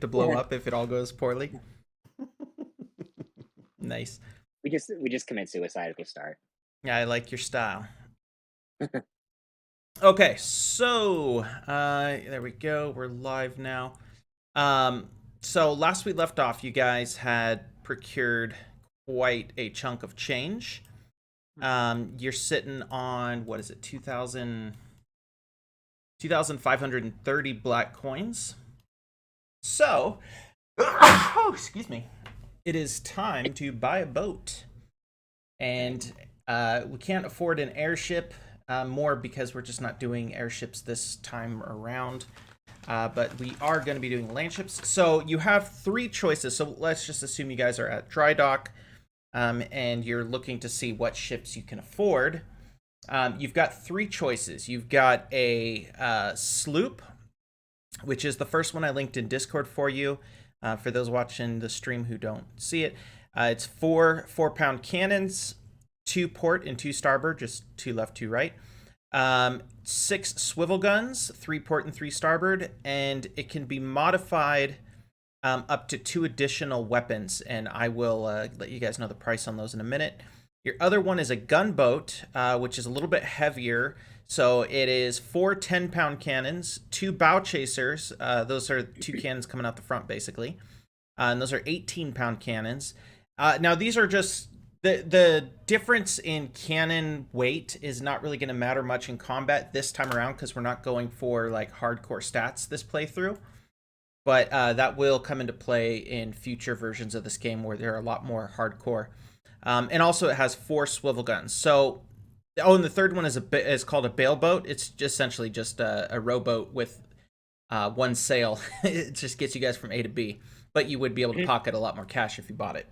to blow up if it all goes poorly. Nice. We just commit suicide at the start. Yeah, I like your style. Okay, so there we go. We're live now. So last we left off, you guys had procured quite a chunk of change. You're sitting on, what is it, 2,530 black coins. So, oh, excuse me. It is time to buy a boat. And we can't afford an airship more because we're just not doing airships this time around. But we are going to be doing land ships. So you have three choices. So let's just assume you guys are at dry dock and you're looking to see what ships you can afford. You've got three choices. You've got a sloop, which is the first one I linked in Discord for you. For those watching the stream who don't see it, it's four 4-pound cannons, 2 port and 2 starboard, just 2 left, 2 right. 6 swivel guns, 3 port and 3 starboard, and it can be modified up to 2 additional weapons, and I will let you guys know the price on those in a minute. Your other one is a gunboat, which is a little bit heavier. So it is 4 10-pound cannons, 2 bow chasers. Those are 2 cannons coming out the front, basically. And those are 18-pound cannons. Now, these are just... The difference in cannon weight is not really going to matter much in combat this time around because we're not going for like hardcore stats this playthrough. But that will come into play in future versions of this game where they're a lot more hardcore. And also it has 4 swivel guns. So, oh, and the third one is called a bail boat. It's just essentially just a rowboat with 1 sail. It just gets you guys from A to B. But you would be able to pocket a lot more cash if you bought it.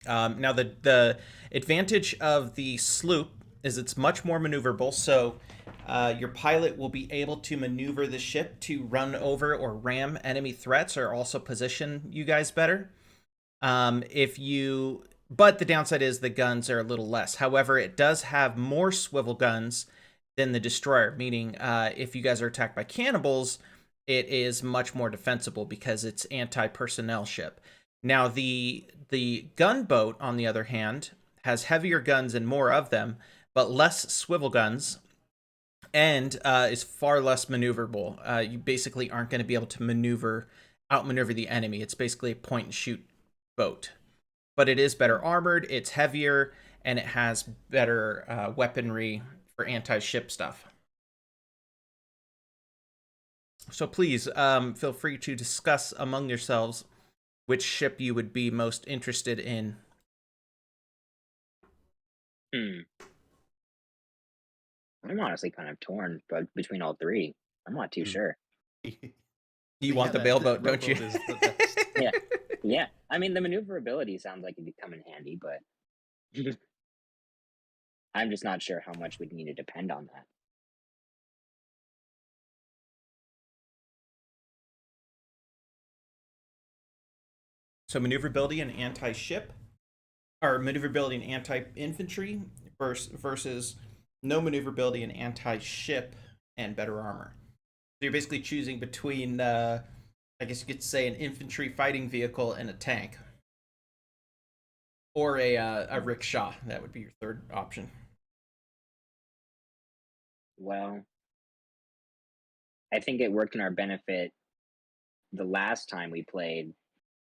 Now, the advantage of the sloop is it's much more maneuverable. So your pilot will be able to maneuver the ship to run over or ram enemy threats or also position you guys better. But the downside is the guns are a little less. However, it does have more swivel guns than the destroyer, meaning if you guys are attacked by cannibals, it is much more defensible because it's anti-personnel ship. Now, the gunboat, on the other hand, has heavier guns and more of them, but less swivel guns, and is far less maneuverable. You basically aren't going to be able to outmaneuver the enemy. It's basically a point-and-shoot boat. But it is better armored, it's heavier, and it has better weaponry for anti-ship stuff. So please, feel free to discuss among yourselves which ship you would be most interested in. I'm honestly kind of torn, but between all three, I'm not too sure. You want the bail boat, don't you? Is the best. Yeah, yeah. I mean, the maneuverability sounds like it'd come in handy, but I'm just not sure how much we'd need to depend on that. So maneuverability and anti-ship, or maneuverability and anti-infantry versus no maneuverability and anti-ship and better armor. So you're basically choosing between, I guess you could say, an infantry fighting vehicle and a tank. Or a rickshaw. That would be your third option. Well, I think it worked in our benefit the last time we played.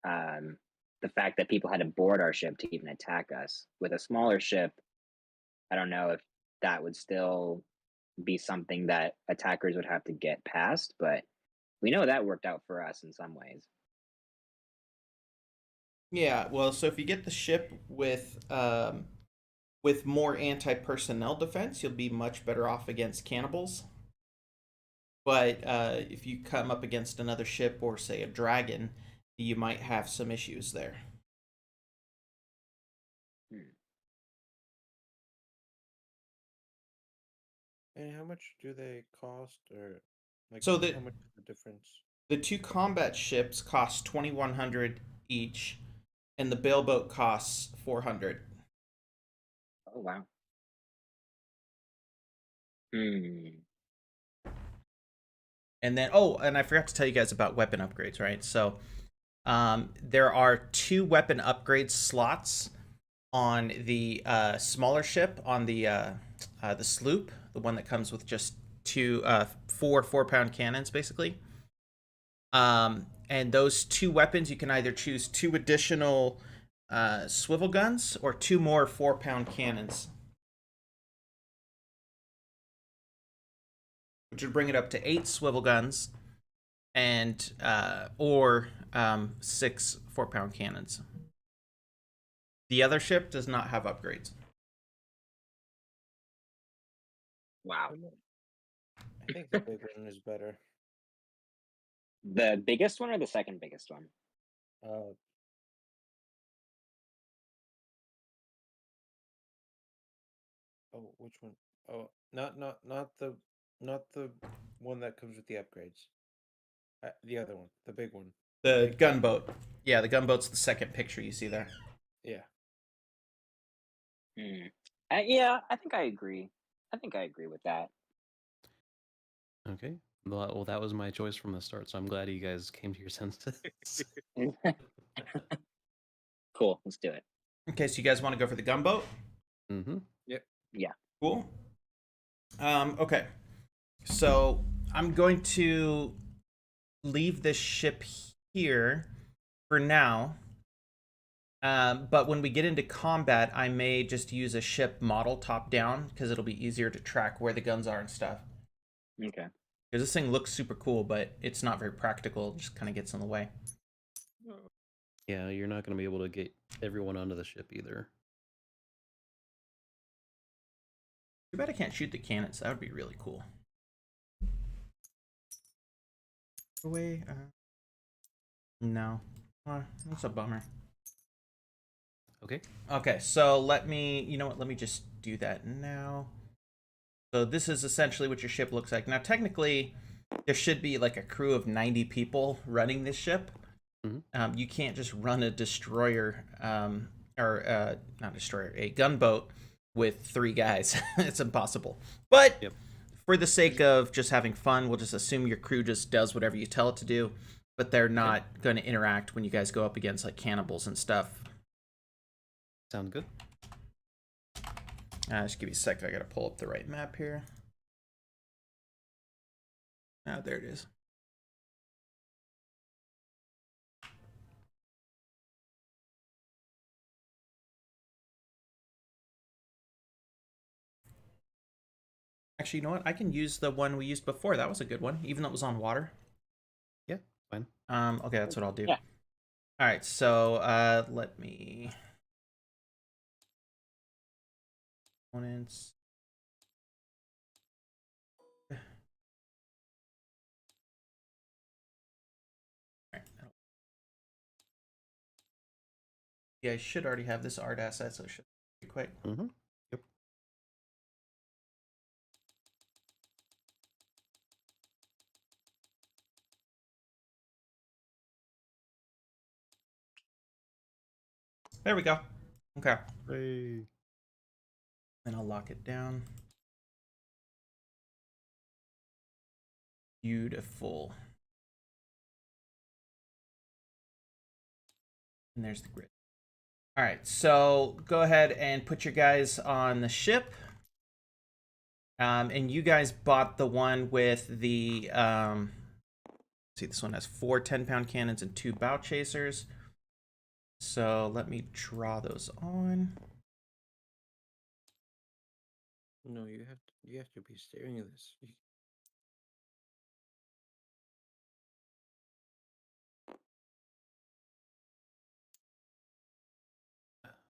The fact that people had to board our ship to even attack us. With a smaller ship, I don't know if that would still be something that attackers would have to get past, but we know that worked out for us in some ways. Yeah, well, so if you get the ship with more anti-personnel defense, you'll be much better off against cannibals. But if you come up against another ship or, say, a dragon, you might have some issues there. And how much do they cost, or like So how much is the difference? The 2 combat ships cost 2,100 each, and the bail boat costs 400. Oh wow. And then, and I forgot to tell you guys about weapon upgrades, right? So There are 2 weapon upgrade slots on the smaller ship, on the sloop, the one that comes with just 4 4-pound cannons, basically. And those 2 weapons, you can either choose 2 additional swivel guns or 2 more 4-pound cannons, which would bring it up to 8 swivel guns and or 6 4-pound cannons. The other ship does not have upgrades. Wow. I think the big one is better. The biggest one or the second biggest one? Uh, oh, which one? Oh, not the one that comes with the upgrades. The other one, the big one. The big- gunboat. Yeah, the gunboat's the second picture you see there. Yeah. Yeah, I think I agree. I think I agree with that. Okay. Well, that was my choice from the start, so I'm glad you guys came to your senses. Cool. Let's do it. Okay, so you guys want to go for the gunboat? Mm-hmm. Yep. Yeah. Cool. Okay. So I'm going to leave this ship here for now. But when we get into combat, I may just use a ship model top down because it'll be easier to track where the guns are and stuff. Okay. Because this thing looks super cool, but it's not very practical. It just kind of gets in the way. Yeah, you're not going to be able to get everyone onto the ship either. Too bad I can't shoot the cannons. That would be really cool. Away. No. That's a bummer. Okay. Okay, so let me, you know what, let me just do that now. So this is essentially what your ship looks like. Now, technically, there should be like a crew of 90 people running this ship. Mm-hmm. You can't just run a destroyer, or not destroyer, a gunboat with 3 guys. It's impossible. But Yep. for the sake of just having fun, we'll just assume your crew just does whatever you tell it to do. But they're not going to interact when you guys go up against like cannibals and stuff. Sound good? Just give me a sec. I gotta pull up the right map here. There it is. Actually, you know what? I can use the one we used before. That was a good one, even though it was on water. Yeah, fine. Okay, that's what I'll do. Yeah. All right, so let me. Components. Yeah, I should already have this art asset, so it should be quick. Mm-hmm. Yep. There we go. Okay. Hooray. Then I'll lock it down. Beautiful. And there's the grid. All right, so go ahead and put your guys on the ship. And you guys bought the one with the, see, this one has 4 10-pound cannons and 2 bow chasers. So let me draw those on. No, you have to be staring at this.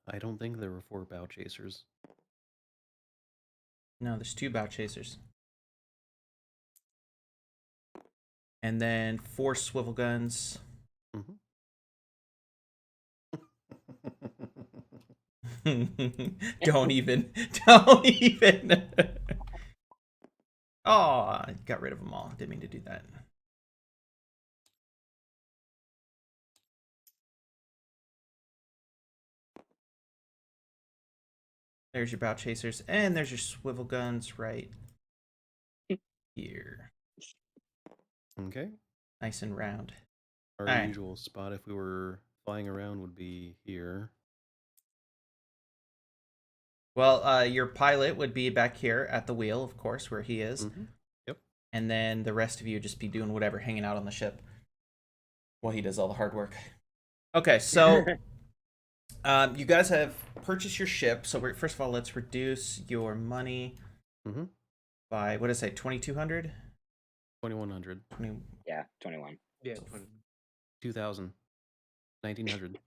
I don't think there were 4 bow chasers. No, there's 2 bow chasers. And then 4 swivel guns. Mm-hmm. Don't even. Oh, I got rid of them all. Didn't mean to do that. There's your bow chasers, and there's your swivel guns right here. Okay. Nice and round. Our Alright. usual spot, if we were flying around, would be here. Well, your pilot would be back here at the wheel, of course, where he is. Yep. And then the rest of you just be doing whatever, hanging out on the ship while he does all the hard work. Okay, so you guys have purchased your ship. So first of all, let's reduce your money by, what did I say, 2,200? 2,100. 20, Yeah, 21. Yeah. 2,000. 1,900.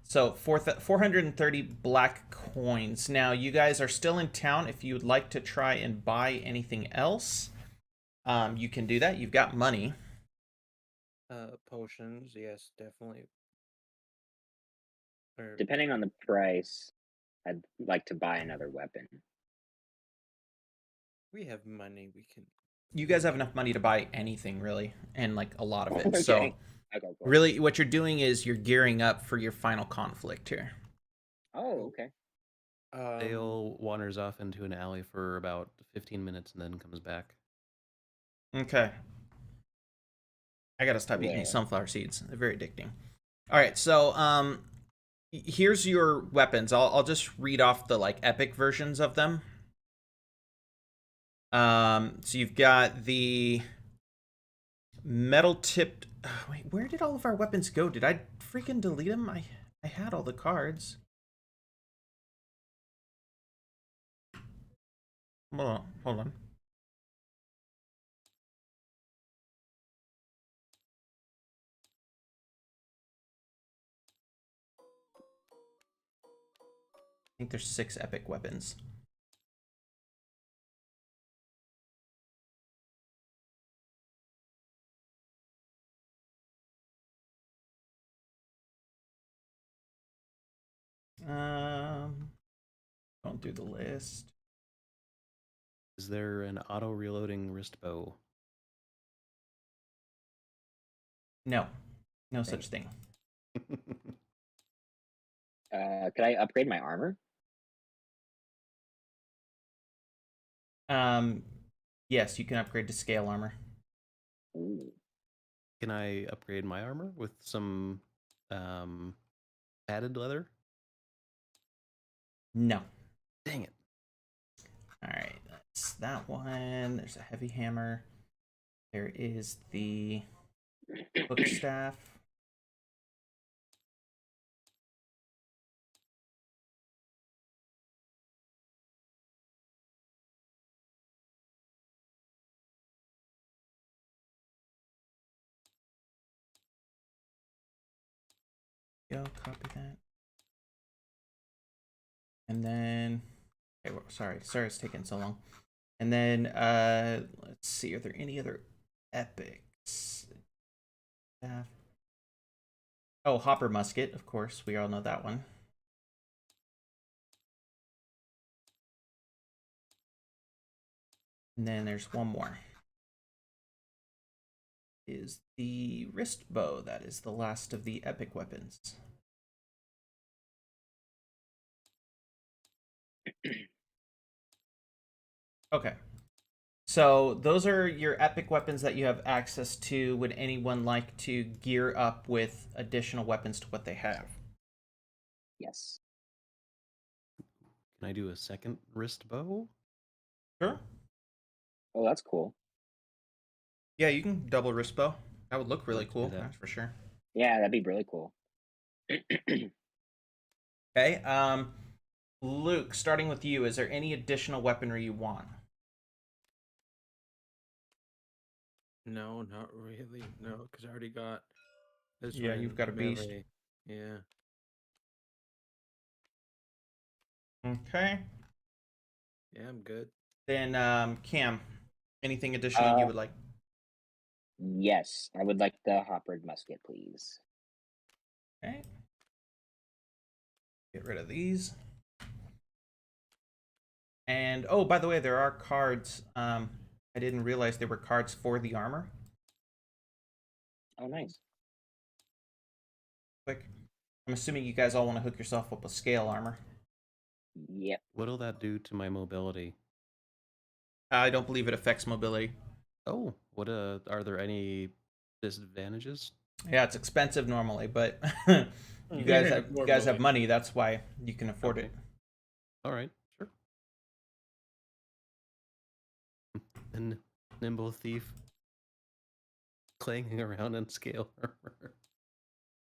So 430 black coins. Now, you guys are still in town. If you would like to try and buy anything else, you can do that. You've got money. Potions, yes, definitely. Or Depending on the price, I'd like to buy another weapon. we have money. We can. You guys have enough money to buy anything, really, and like a lot of it. Okay. So Okay, cool. really, what you're doing is you're gearing up for your final conflict here. Oh, okay. Dale wanders off into an alley for about 15 minutes and then comes back. Okay. I gotta stop eating Yeah. these sunflower seeds. They're very addicting. All right, so here's your weapons. I'll just read off the like epic versions of them. So you've got the metal tipped. Wait, where did all of our weapons go? Did I freaking delete them? I had all the cards. Hold on. I think there's 6 epic weapons. Going through the list. Is there an auto reloading wrist bow? No such thing. Could I upgrade my armor? Yes, you can upgrade to scale armor. Ooh. Can I upgrade my armor with some padded leather? No. Dang it. All right, that's that one. There's a heavy hammer. There is the hook staff. Go, copy that. And then, okay, well, sorry it's taking so long. And then, let's see, are there any other epics? Oh, hopper musket, of course, we all know that one. And then there's one more. Is the wrist bow. That is the last of the epic weapons. Okay. So those are your epic weapons that you have access to. Would anyone like to gear up with additional weapons to what they have? Yes. Can I do a second wrist bow? Sure. Oh, that's cool. Yeah, you can double wrist bow. That would look really Like to do cool, that. that's for sure. Yeah, that'd be really cool. Okay, Luke, starting with you, is there any additional weaponry you want? No, not really. No, because I already got this. Yeah, one you've got a beast. melee. Yeah. Okay. Yeah, I'm good. Then, Cam, anything additional you would like? Yes, I would like the hoppered musket, please. Okay. Get rid of these. And, oh, by the way, there are cards. I didn't realize there were cards for the armor. Oh, nice. Quick. I'm assuming you guys all want to hook yourself up with scale armor. Yep. What'll that do to my mobility? I don't believe it affects mobility. Oh, what are there any disadvantages? Yeah, it's expensive normally, but you More guys have money. money. That's why you can afford Okay. it. All right, sure. And nimble thief clanging around in scale armor.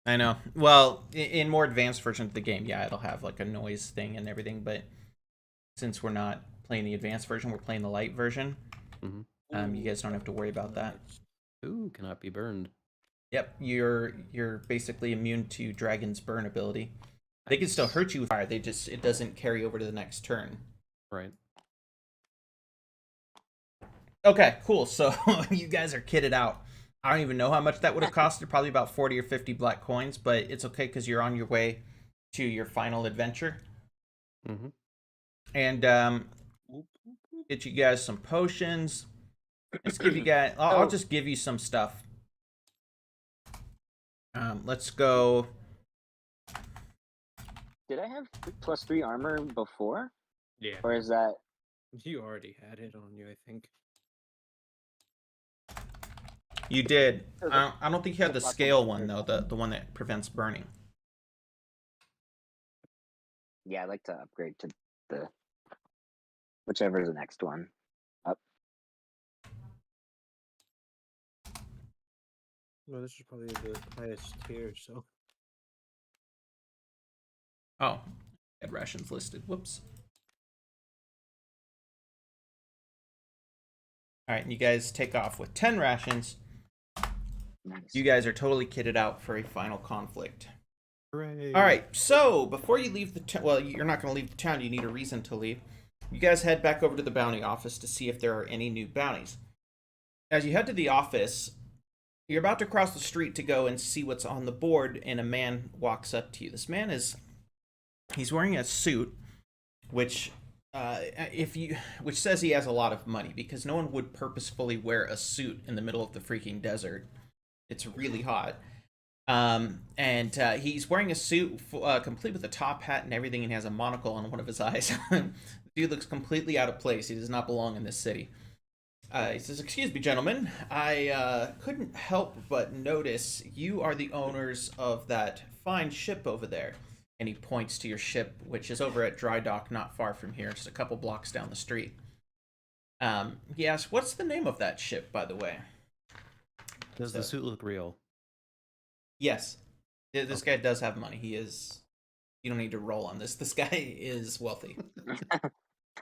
I know. Well, in more advanced versions of the game, yeah, it'll have like a noise thing and everything. But since we're not playing the advanced version, we're playing the light version. Mm-hmm. You guys don't have to worry about that. Nice. Ooh, cannot be burned. Yep, you're basically immune to Dragon's Burn ability. They can still Nice. hurt you with fire. It doesn't carry over to the next turn. Right. Okay, cool. So you guys are kitted out. I don't even know how much that would have costed. Probably about 40 or 50 black coins, but it's okay because you're on your way to your final adventure. Mm-hmm. And Whoop, whoop, whoop. get you guys some potions. Let's give you guys. I'll just give you some stuff. Let's go. Did I have +3 armor before, Yeah. or is that? You already had it on you, I think. You did. Okay. I don't think you had the scale one though. The one that prevents burning. Yeah, I'd like to upgrade to the whichever is the next one. Up. Well, this is probably the highest tier, so. Oh, had rations listed. Whoops. All right, and you guys take off with 10 rations. Nice. You guys are totally kitted out for a final conflict. Hooray. All right, so before you leave the town, well, you're not going to leave the town. You need a reason to leave. You guys head back over to the bounty office to see if there are any new bounties. As you head to the office, you're about to cross the street to go and see what's on the board, and a man walks up to you. This man he's wearing a suit, which which says he has a lot of money, because no one would purposefully wear a suit in the middle of the freaking desert. It's really hot. And he's wearing a suit complete with a top hat and everything, and he has a monocle on one of his eyes. Dude looks completely out of place. He does not belong in this city. He says, "Excuse me, gentlemen. I couldn't help but notice you are the owners of that fine ship over there." And he points to your ship, which is over at Dry Dock, not far from here, just a couple blocks down the street. He asks, "What's the name of that ship, by the way?" Does the suit look real? Yes. This guy does have money. He is. You don't need to roll on this. This guy is wealthy.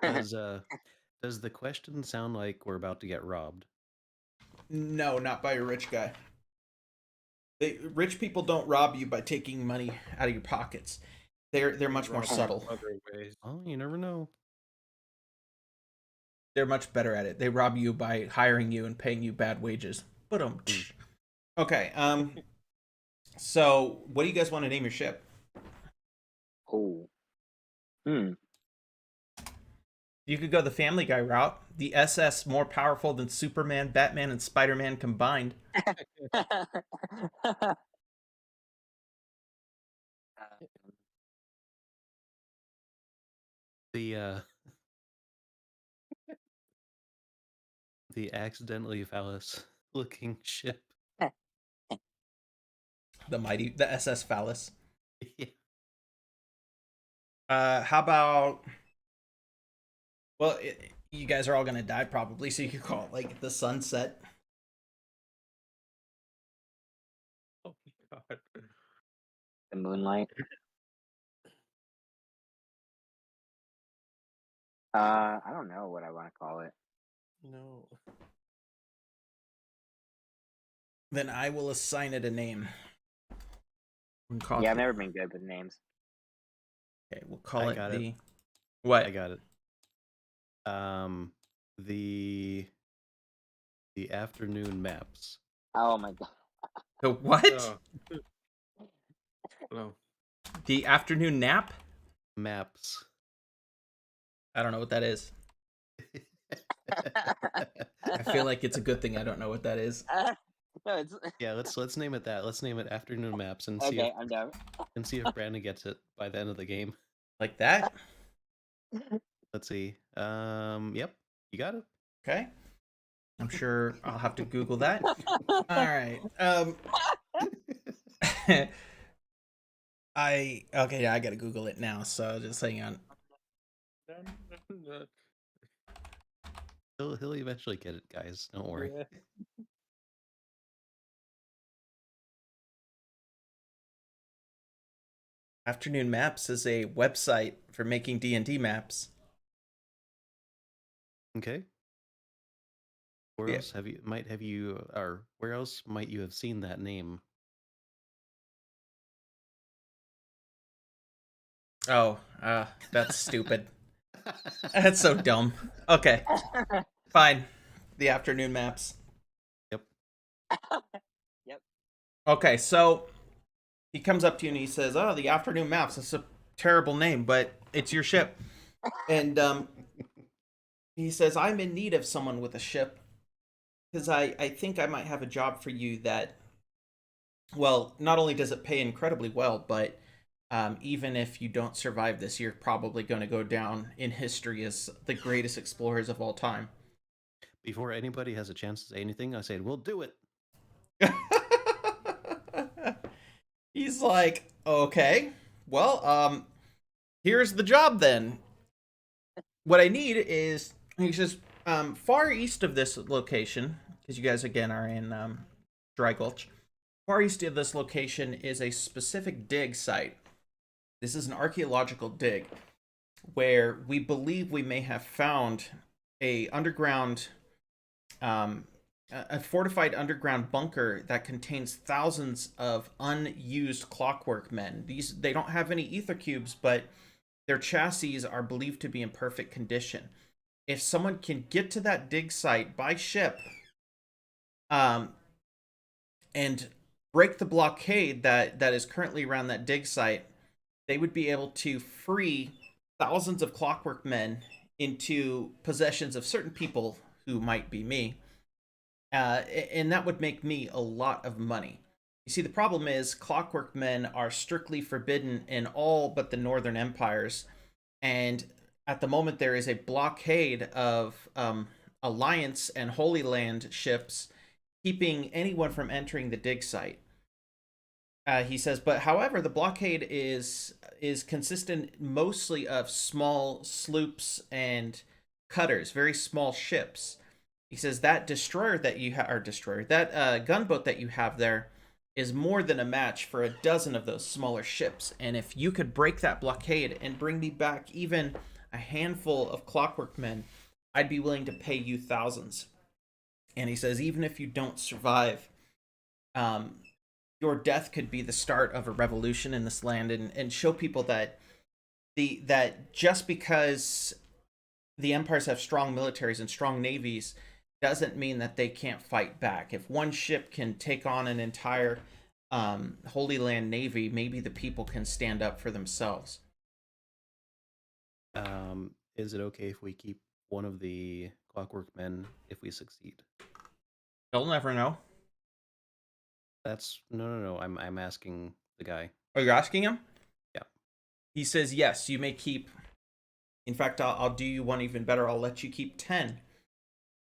Does the question sound like we're about to get robbed? No, not by a rich guy. Rich people don't rob you by taking money out of your pockets. They're much more Rob in subtle. Other ways. Oh, you never know. They're much better at it. They rob you by hiring you and paying you bad wages. But okay. So what do you guys want to name your ship? Oh. You could go the Family Guy route. The SS, more powerful than Superman, Batman, and Spider-Man combined. The accidentally phallus looking ship. The SS Phallus. Yeah. How about? Well, you guys are all gonna die probably, so you could call it like the Sunset. Oh my god. The Moonlight. I don't know what I want to call it. No. Then I will assign it a name. Yeah, I've never been good with names. Okay, we'll call I it got the. it. What? I got it. The afternoon maps. Oh my god. The what? Oh. No. The afternoon nap? Maps. I don't know what that is. I feel like it's a good thing I don't know what that is. No, it's Yeah, let's name it that. Let's name it afternoon maps and see okay. I'm done. if Brandon gets it by the end of the game. Like that? Let's see. Yep, you got it. Okay. I'm sure I'll have to Google that. All right. Okay, yeah, I gotta Google it now. So just hang on. He'll eventually get it, guys. Don't worry. Yeah. Afternoon Maps is a website for making D&D maps. Okay. Where Yeah. else where else might you have seen that name? Oh, that's stupid. That's so dumb. Okay, fine. The Afternoon Maps. Yep. Yep. Okay, so he comes up to you and he says, "Oh, the Afternoon Maps. That's a terrible name, but it's your ship." And he says, "I'm in need of someone with a ship because I think I might have a job for you that, well, not only does it pay incredibly well, but even if you don't survive this, you're probably going to go down in history as the greatest explorers of all time." Before anybody has a chance to say anything, I said, "We'll do it." He's like, "Okay, well, here's the job then. What I need is," he says, far east of this location, because you guys again are in Dry Gulch. Far east of this location is a specific dig site. This is an archaeological dig where we believe we may have found a underground, a fortified underground bunker that contains thousands of unused clockwork men. They don't have any ether cubes, but their chassis are believed to be in perfect condition. If someone can get to that dig site by ship, and break the blockade that is currently around that dig site, they would be able to free thousands of clockwork men into possessions of certain people who might be me. And that would make me a lot of money. You see, the problem is clockwork men are strictly forbidden in all but the northern empires. And at the moment, there is a blockade of Alliance and Holy Land ships keeping anyone from entering the dig site. He says, but however, the blockade is consistent mostly of small sloops and cutters, very small ships. He says that destroyer that you have, or destroyer, that gunboat that you have there is more than a match for a dozen of those smaller ships. And if you could break that blockade and bring me back even a handful of clockwork men, I'd be willing to pay you thousands. And he says, even if you don't survive, your death could be the start of a revolution in this land, and show people that that just because the empires have strong militaries and strong navies doesn't mean that they can't fight back. If one ship can take on an entire Holy Land navy, maybe the people can stand up for themselves. Is it okay if we keep one of the clockwork men if we succeed? They'll never know. That's no. I'm asking the guy. Are you asking him? Yeah. He says, yes, you may keep. In fact, I'll do you one even better. I'll let you keep 10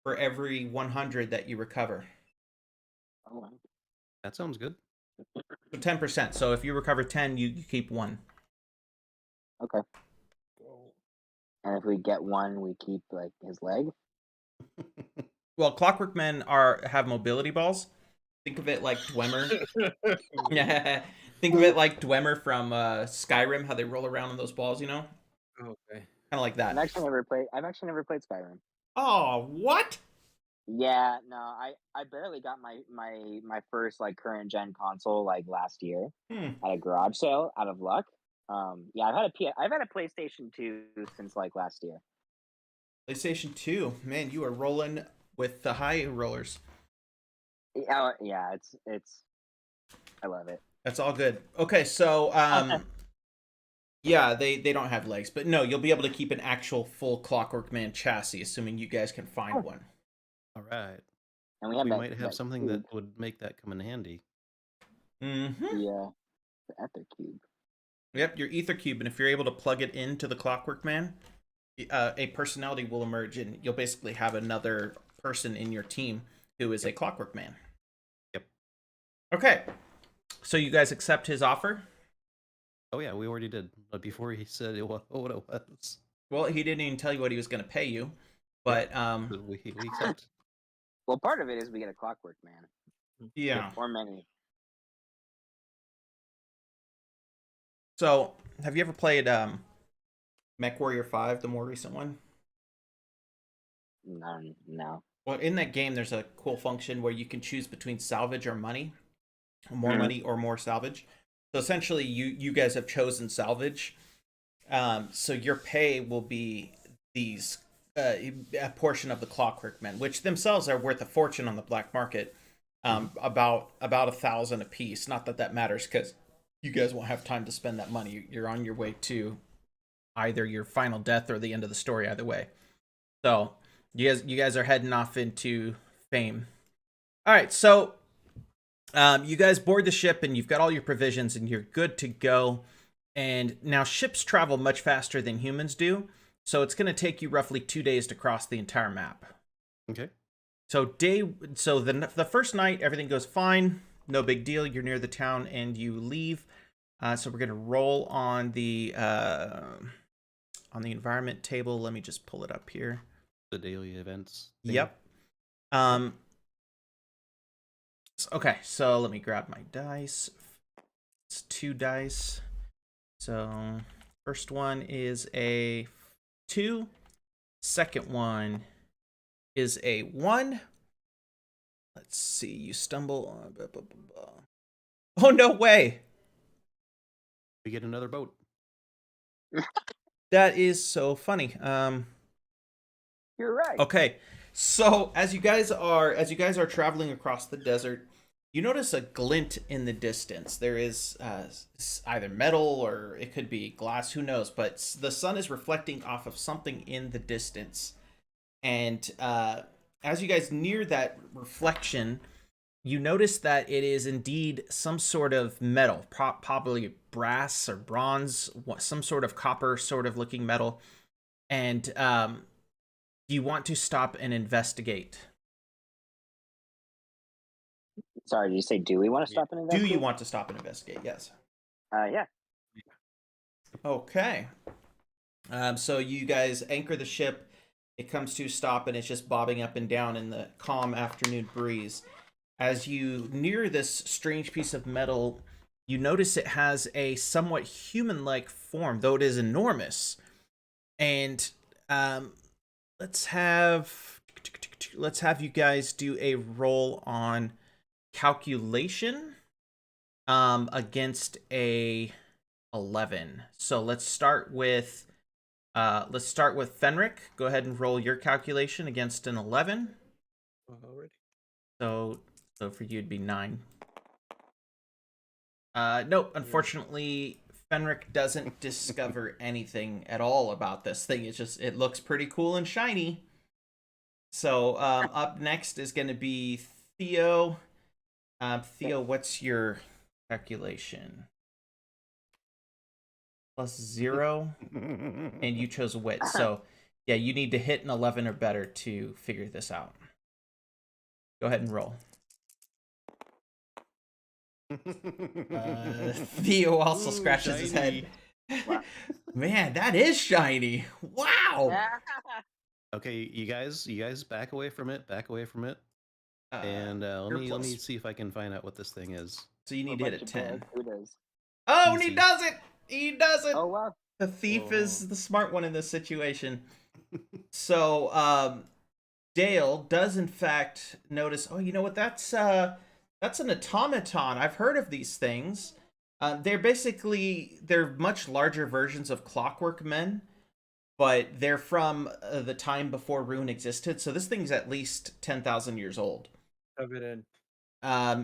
for every 100 that you recover. Oh, That sounds good. So 10%. So if you recover 10, you keep 1. okay. Go. And if we get one, we keep like his leg. Well, clockwork men have mobility balls. Think of it like Dwemer. Think of it like Dwemer from Skyrim, how they roll around on those balls, you know? Okay. Kind of like that. I've actually never played Skyrim. Oh, what? Yeah, no, I barely got my first like current gen console like last year at a garage sale out of luck. Yeah, I've had a PlayStation 2 since like last year. PlayStation 2. Man, you are rolling with the high rollers. Yeah, it's I love it. That's all good. Okay, so yeah, they don't have legs, but no, you'll be able to keep an actual full Clockwork Man chassis, assuming you guys can find one. All right. And we have We that, might have that something cube. that would make that come in handy. Mm-hmm. Yeah, the Ether cube. Yep, your ether cube, and if you're able to plug it into the Clockwork Man, a personality will emerge, and you'll basically have another person in your team who is a Clockwork Man. Yep. Okay, so you guys accept his offer? Oh yeah, we already did. But before he said what it was, Well, he didn't even tell you what he was going to pay you, but we accept. Well, part of it is we get a Clockwork Man yeah. or many. So, have you ever played Mech Warrior 5, the more recent one? No. Well, in that game, there's a cool function where you can choose between salvage or money, more Mhm. money or more salvage. So essentially, you guys have chosen salvage. So your pay will be these a portion of the Clockwork Men, which themselves are worth a fortune on the black market, about 1,000 a piece. Not that that matters because you guys won't have time to spend that money. You're on your way to either your final death or the end of the story. Either way, so you guys are heading off into fame. All right, so you guys board the ship and you've got all your provisions and you're good to go. And now ships travel much faster than humans do, so it's going to take you roughly 2 days to cross the entire map. Okay. So the first night everything goes fine, no big deal. You're near the town and you leave. So we're going to roll on the environment table. Let me just pull it up here. The daily events. thing. Yep. Okay, so let me grab my dice. It's 2 dice. So first one is a 2. Second one is a 1. Let's see. You stumble. Oh, no way. We get another boat. That is so funny. You're right. Okay. So as you guys are traveling across the desert, you notice a glint in the distance. There is either metal or it could be glass, who knows, but the sun is reflecting off of something in the distance. And as you guys near that reflection, you notice that it is indeed some sort of metal, probably brass or bronze, some sort of copper sort of looking metal. And you want to stop and investigate. Sorry, did you say do we want to stop and Do investigate? you want to stop and investigate? Yes. Yeah. Okay. So you guys anchor the ship. It comes to a stop and it's just bobbing up and down in the calm afternoon breeze. As you near this strange piece of metal, you notice it has a somewhat human-like form, though it is enormous. And let's have you guys do a roll on calculation against a 11. So let's start with Fenric. Go ahead and roll your calculation against an 11. Already. So for you it'd be 9. Nope, unfortunately Fenric doesn't discover anything at all about this thing. It looks pretty cool and shiny. So up next is going to be Theo. Theo, what's your calculation? +0, and you chose wit. So yeah, you need to hit an 11 or better to figure this out. Go ahead and roll. Theo also scratches his head. Man, that is shiny. Wow. Okay, you guys back away from it. And let me see if I can find out what this thing is. So you need to hit a 10. Who does? Oh, and he Easy. does it. He does it. Oh wow. The thief is the smart one in this situation. So Dale does in fact notice, oh, you know what? That's an automaton. I've heard of these things. They're much larger versions of Clockwork Men, but they're from the time before Rune existed. So this thing's at least 10,000 years old. Shove it in.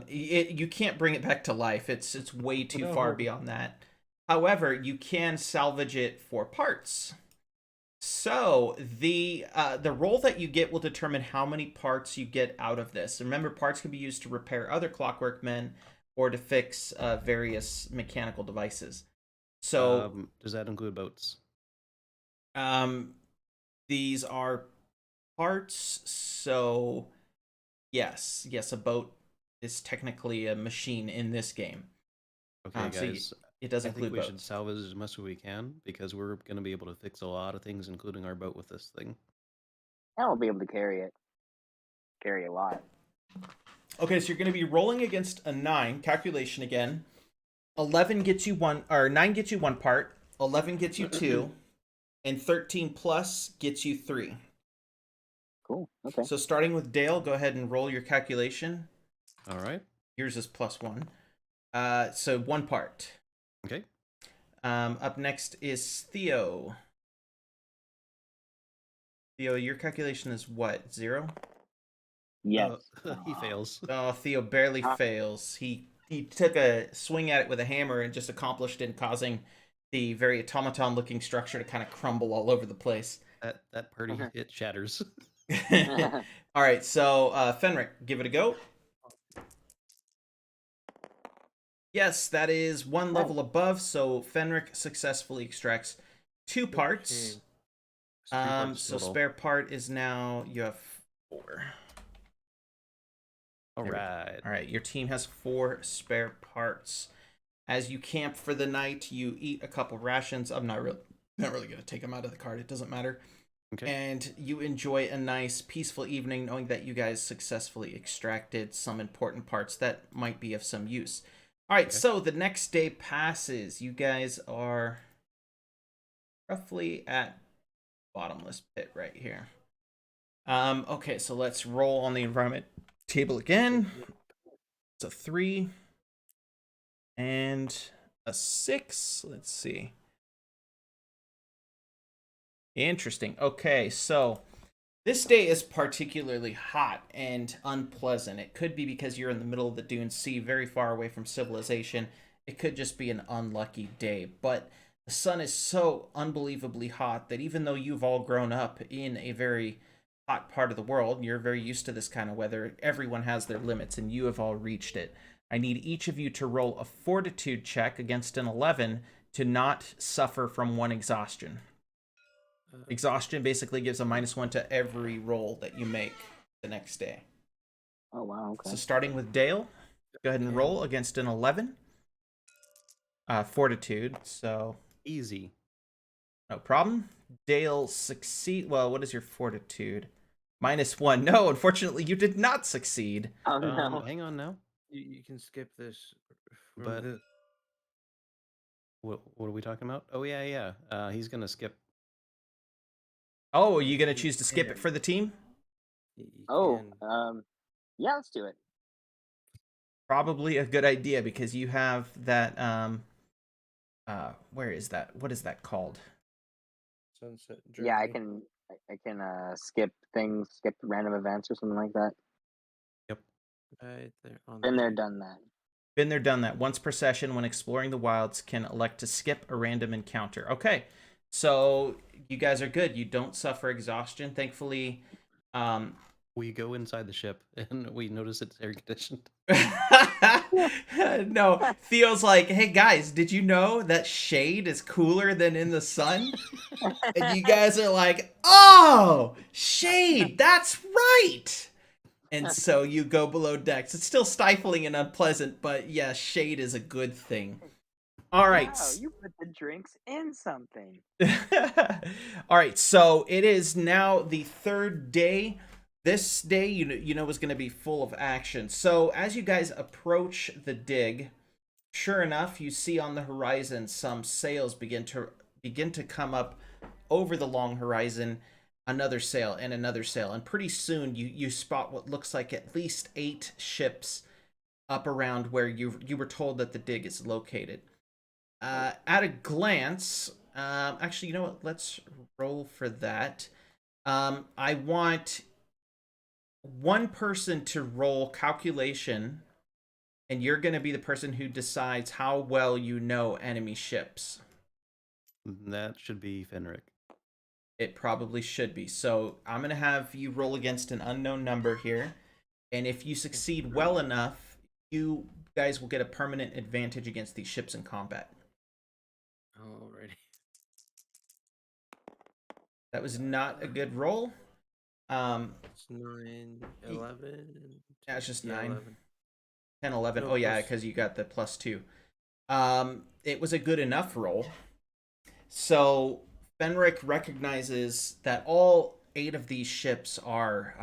You can't bring it back to life. It's way too far beyond that. However, you can salvage it for parts. So the roll that you get will determine how many parts you get out of this. Remember, parts can be used to repair other Clockwork Men or to fix various mechanical devices. So does that include boats? these are parts. So yes, a boat is technically a machine in this game. Okay, So guys. it does I think include we should boats. salvage as much as we can because we're going to be able to fix a lot of things, including our boat with this thing. I won't be able to carry it. Carry a lot. Okay, so you're going to be rolling against a 9. Calculation again. 11 gets you 1, or 9 gets you 1 part. 11 gets you 2, and 13 plus gets you 3. Cool. Okay. So starting with Dale, go ahead and roll your calculation. All right. Yours is +1. So 1 part. Okay. Up next is Theo. Theo, your calculation is what? 0? Yes. He fails. Oh, Theo barely fails. He took a swing at it with a hammer and just accomplished in causing the very automaton-looking structure to kind of crumble all over the place. That party it shatters. All right, so Fenric, give it a go. Yes, that is 1 level above. So Fenric successfully extracts 2 parts. So spare part is now you have 4. All right. All right, your team has 4 spare parts. As you camp for the night, you eat a couple rations. I'm not really going to take them out of the cart. It doesn't matter. Okay. And you enjoy a nice, peaceful evening knowing that you guys successfully extracted some important parts that might be of some use. All right, so the next day passes. You guys are roughly at bottomless pit right here. Okay, so let's roll on the environment table again. It's a 3 and a 6. Let's see. Interesting. Okay, so this day is particularly hot and unpleasant. It could be because you're in the middle of the Dune Sea, very far away from civilization. It could just be an unlucky day. But the sun is so unbelievably hot that even though you've all grown up in a very hot part of the world, you're very used to this kind of weather, everyone has their limits, and you have all reached it. I need each of you to roll a fortitude check against an 11 to not suffer from 1 exhaustion. Exhaustion basically gives a -1 to every roll that you make the next day. Oh, wow. Okay. So starting with Dale, go ahead and roll against an 11. Fortitude, so Easy. no problem. Dale succeed. Well, what is your fortitude? -1. No, unfortunately, you did not succeed. Oh, no. Hang on now. You can skip this. But what are we talking about? Oh yeah. He's gonna skip. Oh, are you going to choose to skip it for the team? Oh, yeah, let's do it. Probably a good idea because you have that where is that? What is that called? Sunset Yeah, I Journey. can skip things, skip random events or something like that. Yep. Right there on Been the there, right. done that. Been there, done that. Once per session, when exploring the wilds, can elect to skip a random encounter. Okay, so you guys are good. You don't suffer exhaustion. Thankfully, We go inside the ship and we notice it's air conditioned. no, Theo's like, hey guys, did you know that shade is cooler than in the sun? And you guys are like, oh, shade, that's right. And so you go below decks. It's still stifling and unpleasant, but yeah, shade is a good thing. All right. Wow, you put the drinks in something. All right, so it is now the 3rd day. This day, you know, is going to be full of action. So as you guys approach the dig, sure enough, you see on the horizon some sails begin to come up over the long horizon. Another sail and another sail, and pretty soon you spot what looks like at least 8 ships up around where you were told that the dig is located. At a glance, actually, you know what? Let's roll for that. I want 1 person to roll calculation, and you're going to be the person who decides how well you know enemy ships. That should be Fenric. It probably should be. So I'm going to have you roll against an unknown number here. And if you succeed well enough, you guys will get a permanent advantage against these ships in combat. Alrighty. That was not a good roll. It's 9, 11. Yeah, it's just Yeah, 9. 11. 10, 11. No, Oh, yeah, plus- because you got the +2. It was a good enough roll. So Fenric recognizes that all 8 of these ships are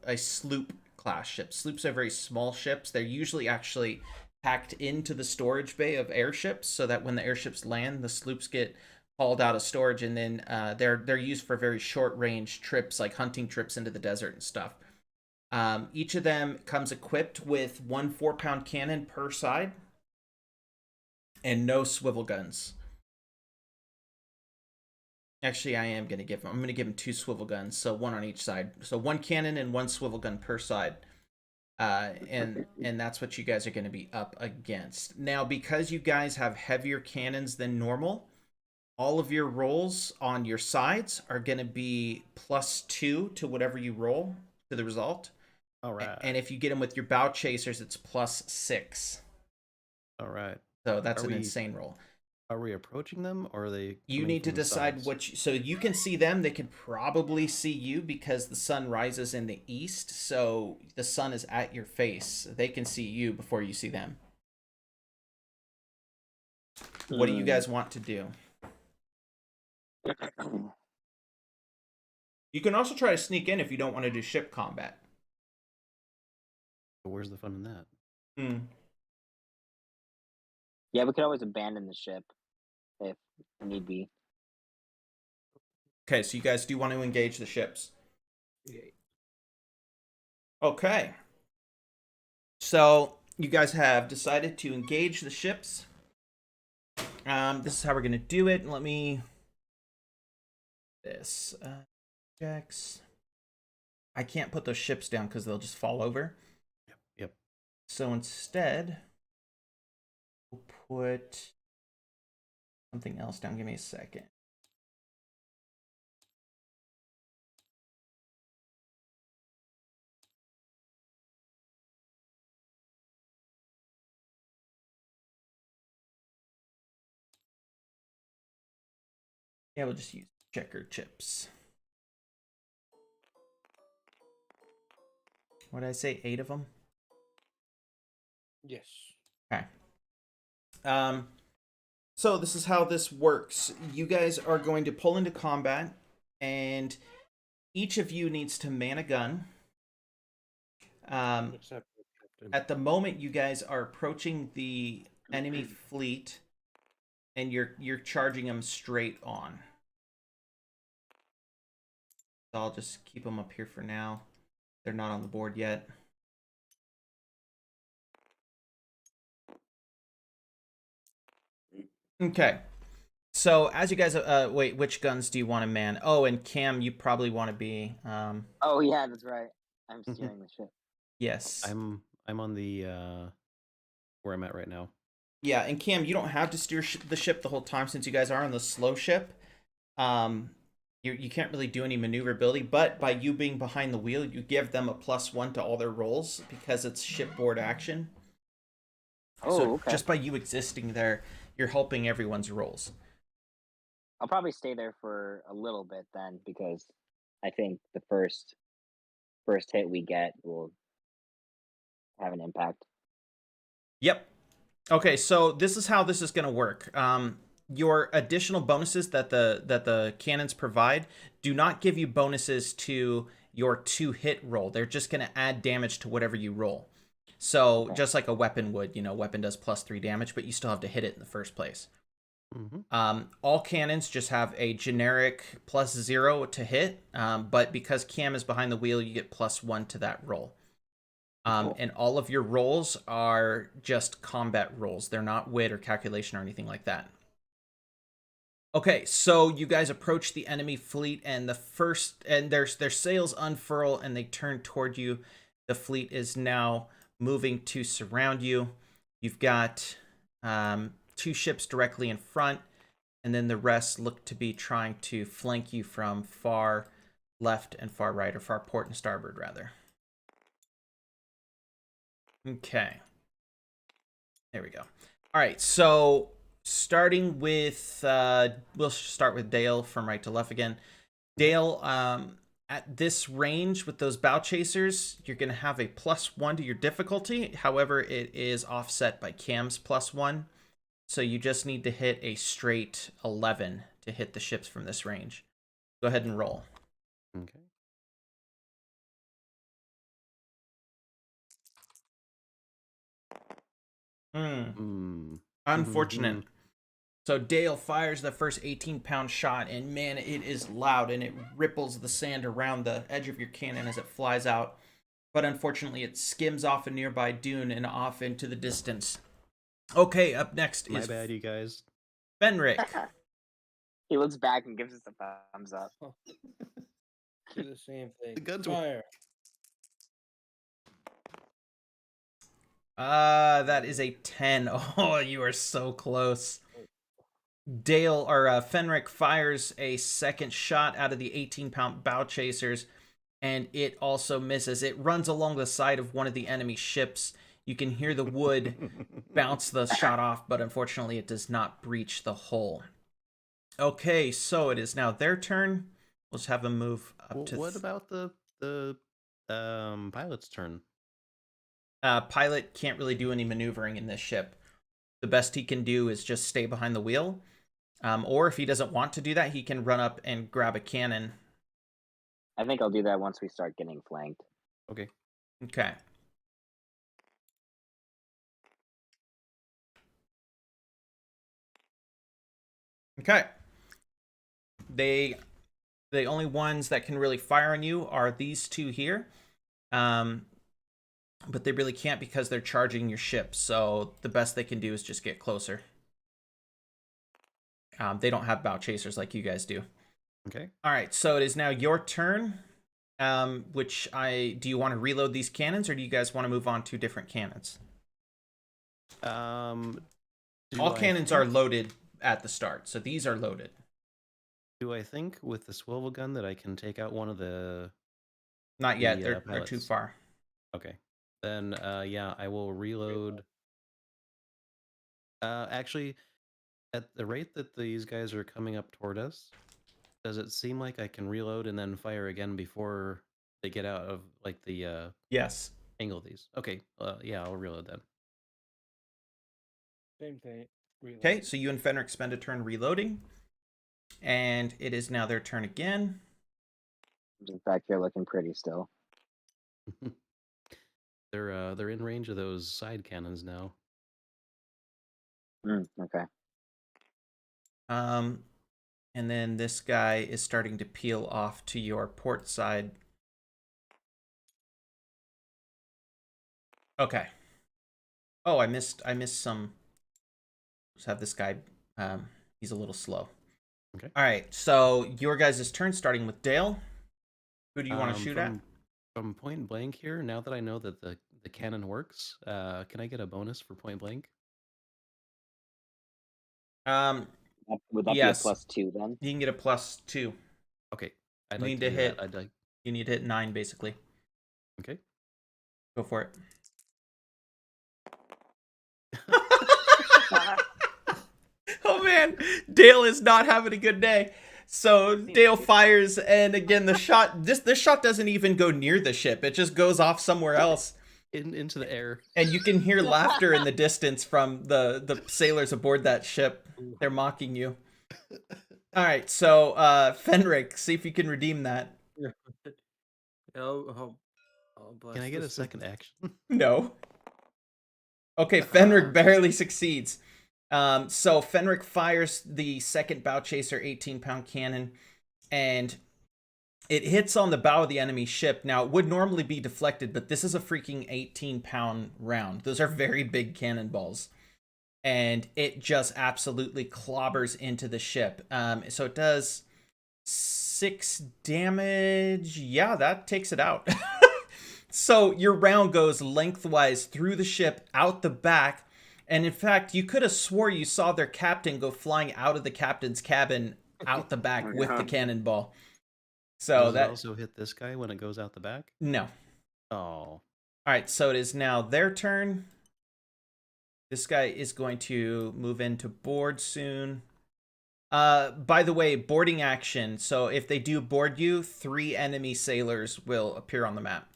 a sloop class ship. Sloops are very small ships. They're usually actually packed into the storage bay of airships, so that when the airships land, the sloops get hauled out of storage, and then they're used for very short range trips, like hunting trips into the desert and stuff. Each of them comes equipped with 1 4-pound cannon per side and no swivel guns. Actually, I'm going to give him 2 swivel guns, so 1 on each side. So 1 cannon and 1 swivel gun per side. And that's what you guys are going to be up against. Now, because you guys have heavier cannons than normal, all of your rolls on your sides are going to be +2 to whatever you roll to the result. All right. And if you get them with your bow chasers, it's +6. All right. So that's an insane roll. Are we approaching them, or are they? You need to decide which. So you can see them. They can probably see you because the sun rises in the east. So the sun is at your face. They can see you before you see them. What do you guys want to do? You can also try to sneak in if you don't want to do ship combat. Where's the fun in that? Yeah, we could always abandon the ship if need be. Okay, so you guys do want to engage the ships. Okay. So you guys have decided to engage the ships. This is how we're going to do it. Let me... Checks. I can't put those ships down because they'll just fall over. Yep. So instead, we'll put something else down. Give me a second. Yeah, we'll just use checker chips. What did I say? 8 of them? Yes. Okay. So this is how this works. You guys are going to pull into combat, and each of you needs to man a gun. At the moment, you guys are approaching the enemy fleet, and you're charging them straight on. So I'll just keep them up here for now. They're not on the board yet. Okay. So as you guys wait, which guns do you want to man? Oh, and Cam, you probably want to be Oh yeah, that's right. I'm steering the ship. Yes. I'm on the where I'm at right now. Yeah, and Cam, you don't have to steer the ship the whole time since you guys are on the slow ship. You can't really do any maneuverability, but by you being behind the wheel, you give them a +1 to all their rolls because it's shipboard action. Oh, so okay. Just by you existing there, you're helping everyone's rolls. I'll probably stay there for a little bit then, because I think the first hit we get will have an impact. Yep. Okay, so this is how this is going to work. Your additional bonuses that the cannons provide do not give you bonuses to your 2-hit roll. They're just going to add damage to whatever you roll. So okay. Just like a weapon would, weapon does +3 damage, but you still have to hit it in the first place. Mm-hmm. All cannons just have a generic +0 to hit, but because Cam is behind the wheel, you get +1 to that roll. Cool. And all of your rolls are just combat rolls. They're not wit or calculation or anything like that. Okay, so you guys approach the enemy fleet, and their sails unfurl and they turn toward you. The fleet is now moving to surround you. You've got 2 ships directly in front, and then the rest look to be trying to flank you from far left and far right, or far port and starboard rather. Okay. There we go. All right, so starting with, we'll start with Dale from right to left again. Dale, at this range with those bow chasers, you're going to have a +1 to your difficulty. However, it is offset by Cam's +1. So you just need to hit a straight 11 to hit the ships from this range. Go ahead and roll. Okay. Unfortunate. So Dale fires the first 18-pound shot, and man, it is loud, and it ripples the sand around the edge of your cannon as it flies out. But unfortunately, it skims off a nearby dune and off into the distance. Okay, up next My is bad, you guys. Fenric. He looks back and gives us a thumbs up. Do the same thing. The guns Fire. That is a 10. Oh, you are so close. Fenric fires a second shot out of the 18-pound bow chasers, and it also misses. It runs along the side of one of the enemy ships. You can hear the wood bounce the shot off, but unfortunately it does not breach the hull. Okay, so it is now their turn. We'll just have them move up to... What about the pilot's turn? Pilot can't really do any maneuvering in this ship. The best he can do is just stay behind the wheel. Or if he doesn't want to do that, he can run up and grab a cannon. I think I'll do that once we start getting flanked. Okay. Okay. Okay. The only ones that can really fire on you are these two here. But they really can't because they're charging your ship. So the best they can do is just get closer. They don't have bow chasers like you guys do. Okay. All right, so it is now your turn. Do you want to reload these cannons, or do you guys want to move on to different cannons? All cannons are loaded at the start, so these are loaded. Do I think with the swivel gun that I can take out one of the... Not yet. They're too far. Okay. Then, yeah, I will reload. Actually, at the rate that these guys are coming up toward us, does it seem like I can reload and then fire again before they get out of, like, the Yes. angle of these? Okay, yeah, I'll reload then. Same thing. Reload. Okay, so you and Fenric spend a turn reloading. And it is now their turn again. I'm just back here looking pretty still. They're in range of those side cannons now. Okay. And then this guy is starting to peel off to your port side. Okay. Oh, I missed some. Let's have this guy. He's a little slow. Okay. All right. So your guys' turn, starting with Dale. Who do you want to shoot at? From point blank here, now that I know that the cannon works, can I get a bonus for point blank? Would that yes. be a +2 then? You can get a +2. Okay. You need to hit 9 basically. Okay. Go for it. Oh man, Dale is not having a good day. So Dale fires, and again the shot. This shot doesn't even go near the ship. It just goes off somewhere else. Into the air. And you can hear laughter in the distance from the sailors aboard that ship. They're mocking you. All right, so Fenric, see if you can redeem that. Can I get a second action? No. Okay, Fenric barely succeeds. So Fenric fires the second bow chaser 18-pound cannon, and it hits on the bow of the enemy ship. Now, it would normally be deflected, but this is a freaking 18-pound round. Those are very big cannonballs. And it just absolutely clobbers into the ship. So it does 6 damage. Yeah, that takes it out. So your round goes lengthwise through the ship, out the back. And in fact, you could have swore you saw their captain go flying out of the captain's cabin out the back with the cannonball. So Does it also hit this guy when it goes out the back? No. Oh. All right, so it is now their turn. This guy is going to move into board soon. By the way, boarding action. So if they do board you, 3 enemy sailors will appear on the map.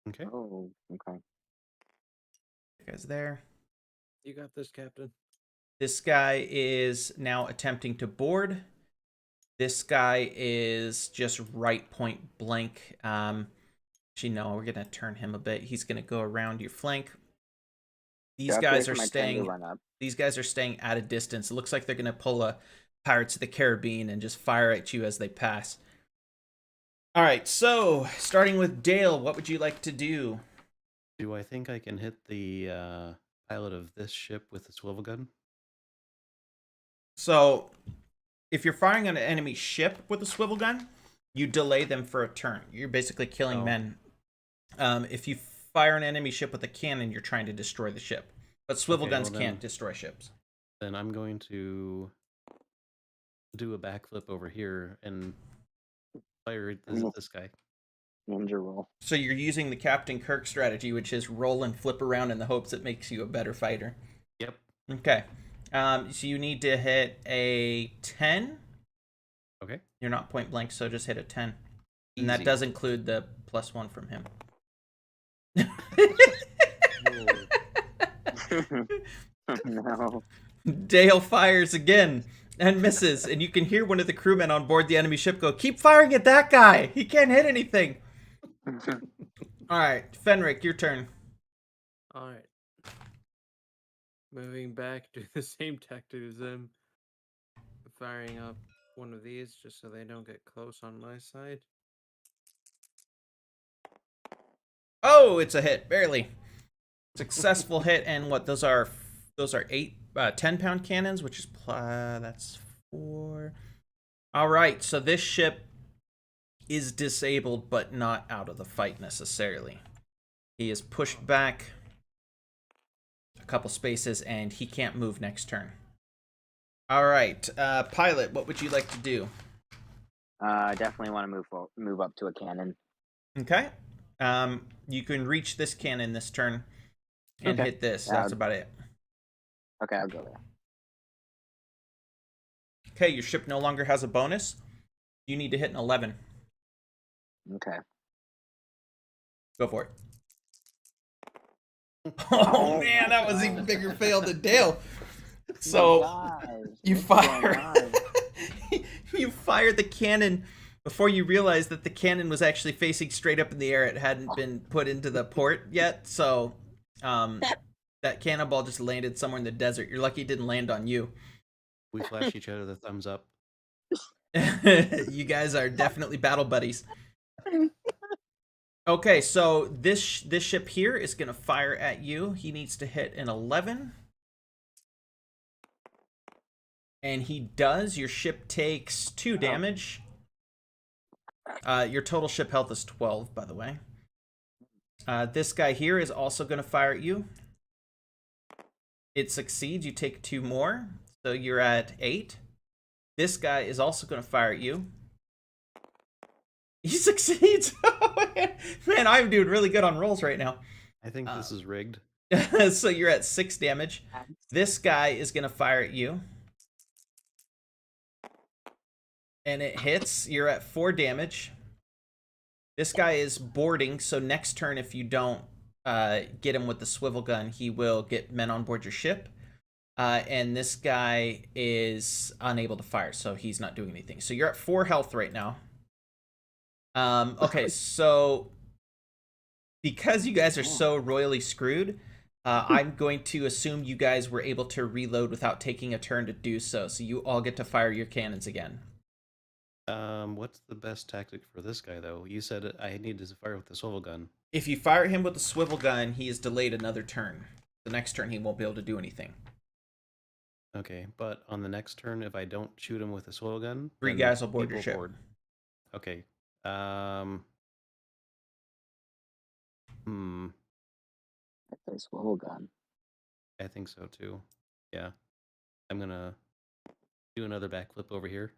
Okay. Oh, okay. You guys there? You got this, Captain. This guy is now attempting to board. This guy is just right point blank. Actually, no, we're gonna turn him a bit. He's gonna go around your flank. These Do I have to wait guys for are my turn to staying. run up? These guys are staying at a distance. It looks like they're gonna pull a Pirates of the Caribbean and just fire at you as they pass. All right, so starting with Dale, what would you like to do? Do I think I can hit the pilot of this ship with a swivel gun? So, if you're firing on an enemy ship with a swivel gun, you delay them for a turn. You're basically killing Oh. men. If you fire an enemy ship with a cannon, you're trying to destroy the ship. But swivel Okay, guns well can't then- destroy ships. Then I'm going to do a backflip over here and fire this guy. Ninja roll. So you're using the Captain Kirk strategy, which is roll and flip around in the hopes it makes you a better fighter. Yep. Okay. So you need to hit a 10. Okay. You're not point blank, so just hit a 10. And that Easy. does include the +1 from him. No. Dale fires again and misses, and you can hear one of the crewmen on board the enemy ship go, "Keep firing at that guy! He can't hit anything!" Alright, Fenric, your turn. All right. Moving back, do the same tactic as them. Firing up one of these just so they don't get close on my side. Oh, it's a hit, barely. Successful hit, and what, those are 10-pound cannons, which is, that's 4. Alright, so this ship is disabled, but not out of the fight necessarily. He is pushed back a couple spaces, and he can't move next turn. Alright, Pilot, what would you like to do? Definitely want to move up to a cannon. Okay. You can reach this cannon this turn and Okay. hit this. Yeah, That's about it. Okay, I'll go there. Okay, your ship no longer has a bonus. You need to hit an 11. Okay. Go for it. Oh man, that was even bigger fail than Dale. So you fire. You fire the cannon before you realize that the cannon was actually facing straight up in the air. It hadn't been put into the port yet, so that cannonball just landed somewhere in the desert. You're lucky it didn't land on you. We flash each other the thumbs up. You guys are definitely battle buddies. Okay, so this ship here is going to fire at you. He needs to hit an 11. And he does. Your ship takes 2 damage. Your total ship health is 12, by the way. This guy here is also going to fire at you. It succeeds. You take 2 more. So you're at 8. This guy is also going to fire at you. He succeeds. Man, I'm doing really good on rolls right now. I think this is rigged. So you're at 6 damage. This guy is going to fire at you. And it hits. You're at 4 damage. This guy is boarding, so next turn, if you don't get him with the swivel gun, he will get men on board your ship. And this guy is unable to fire, so he's not doing anything. So you're at 4 health right now. Okay, so because you guys are so royally screwed, I'm going to assume you guys were able to reload without taking a turn to do so. So you all get to fire your cannons again. What's the best tactic for this guy, though? You said I need to fire with the swivel gun. If you fire him with the swivel gun, he is delayed another turn. The next turn, he won't be able to do anything. Okay, but on the next turn, if I don't shoot him with a swivel gun, 3 then guys will board people your ship. board. Okay. That's a whole gun. I think so too. Yeah. I'm gonna do another backflip over here.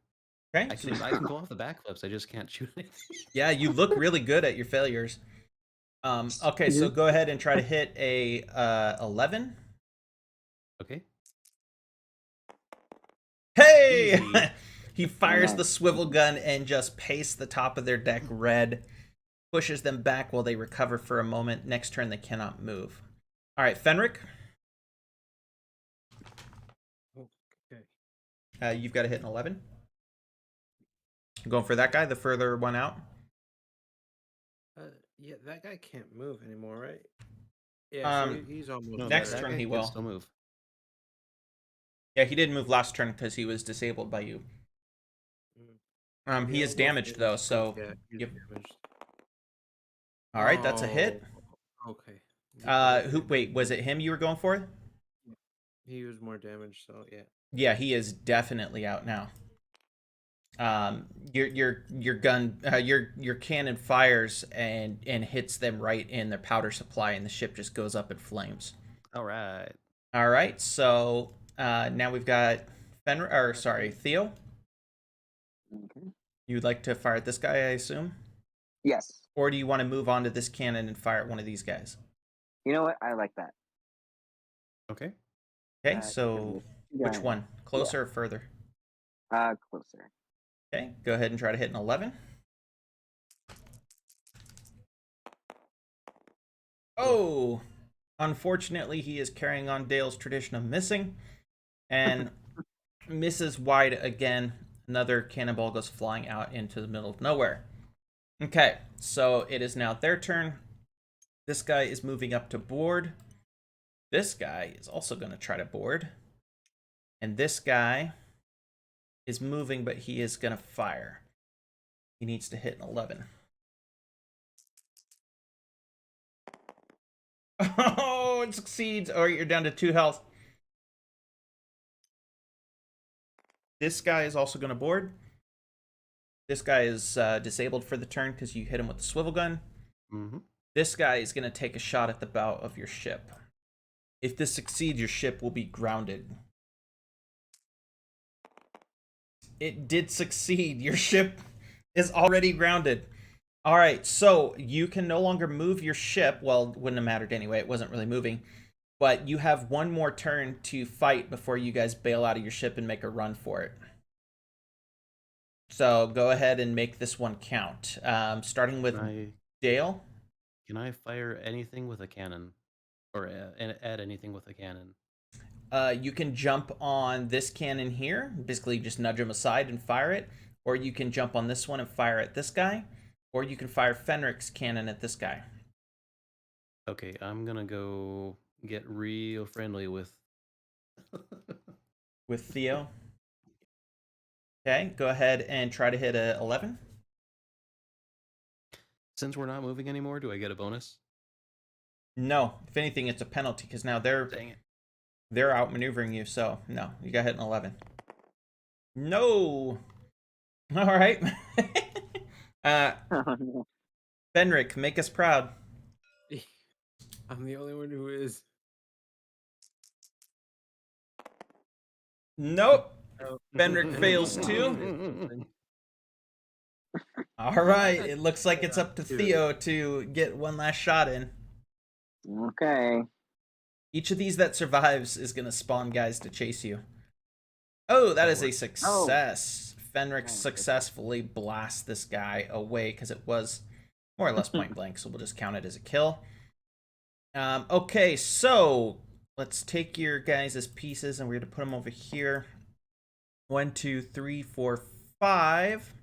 Okay. I can go off the backflips. I just can't shoot anything. Yeah, you look really good at your failures. Okay, so go ahead and try to hit a 11. Okay. Hey! Easy. He fires the Nice. swivel gun and just pastes the top of their deck red, pushes them back while they recover for a moment. Next turn, they cannot move. All right, Fenric, Okay. you've got to hit an 11. Going for that guy, the further one out. Yeah, that guy can't move anymore, right? Yeah, so he's almost No, Next that turn guy he can will. still move. Yeah, he did move last turn because he was disabled by you. He is damaged though, so yeah, he's yep. damaged. All right, that's a hit. Oh, okay. Wait, was it him you were going for? He was more damaged, so yeah. Yeah, he is definitely out now. Your gun, your cannon fires and hits them right in their powder supply, and the ship just goes up in flames. All right. All right, so now we've got Theo. Okay. You'd like to fire at this guy, I assume, Yes. or do you want to move on to this cannon and fire at one of these guys? You know what? I like that. Okay. Okay, so which Yeah. one, closer or further? Closer. Okay, go ahead and try to hit an 11. Oh, unfortunately, he is carrying on Dale's tradition of missing and misses wide again. Another cannonball goes flying out into the middle of nowhere. Okay, so it is now their turn. This guy is moving up to board. This guy is also going to try to board. And this guy is moving, but he is going to fire. He needs to hit an 11. Oh, it succeeds. Oh, you're down to 2 health. This guy is also going to board. This guy is disabled for the turn because you hit him with the swivel gun. Mm-hmm. This guy is going to take a shot at the bow of your ship. If this succeeds, your ship will be grounded. It did succeed. Your ship is already grounded. All right, so you can no longer move your ship. Well, it wouldn't have mattered anyway. It wasn't really moving. But you have one more turn to fight before you guys bail out of your ship and make a run for it. So go ahead and make this one count. Starting with Dale. Can I fire anything with a cannon? Or add anything with a cannon? You can jump on this cannon here. Basically, just nudge him aside and fire it. Or you can jump on this one and fire at this guy. Or you can fire Fenric's cannon at this guy. Okay, I'm gonna go get real friendly with... With Theo. Okay, go ahead and try to hit a 11. Since we're not moving anymore, do I get a bonus? No, if anything, it's a penalty because now they're outmaneuvering you. So no, you got hit an 11. No. All right. Fenric, make us proud. I'm the only one who is. Nope. Fenric fails too. All right, it looks like it's up to Theo to get one last shot in. Okay. Each of these that survives is going to spawn guys to chase you. Oh, that is a success. Fenric successfully blasts this guy away because it was more or less point blank, so we'll just count it as a kill. Okay, so let's take your guys' pieces and we're going to put them over here. 1, 2, 3, 4, 5.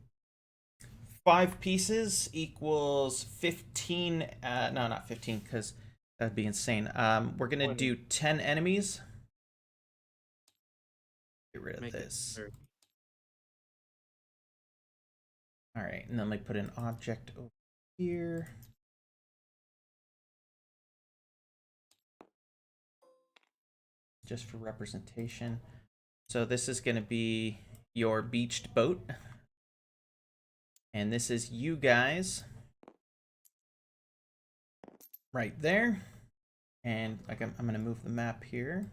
5 pieces equals 15. No, not 15 because that'd be insane. We're going to do 10 enemies. Get rid of this. All right, and then we put an object over here. Just for representation. So this is going to be your beached boat. And this is you guys. Right there. And like I'm going to move the map here.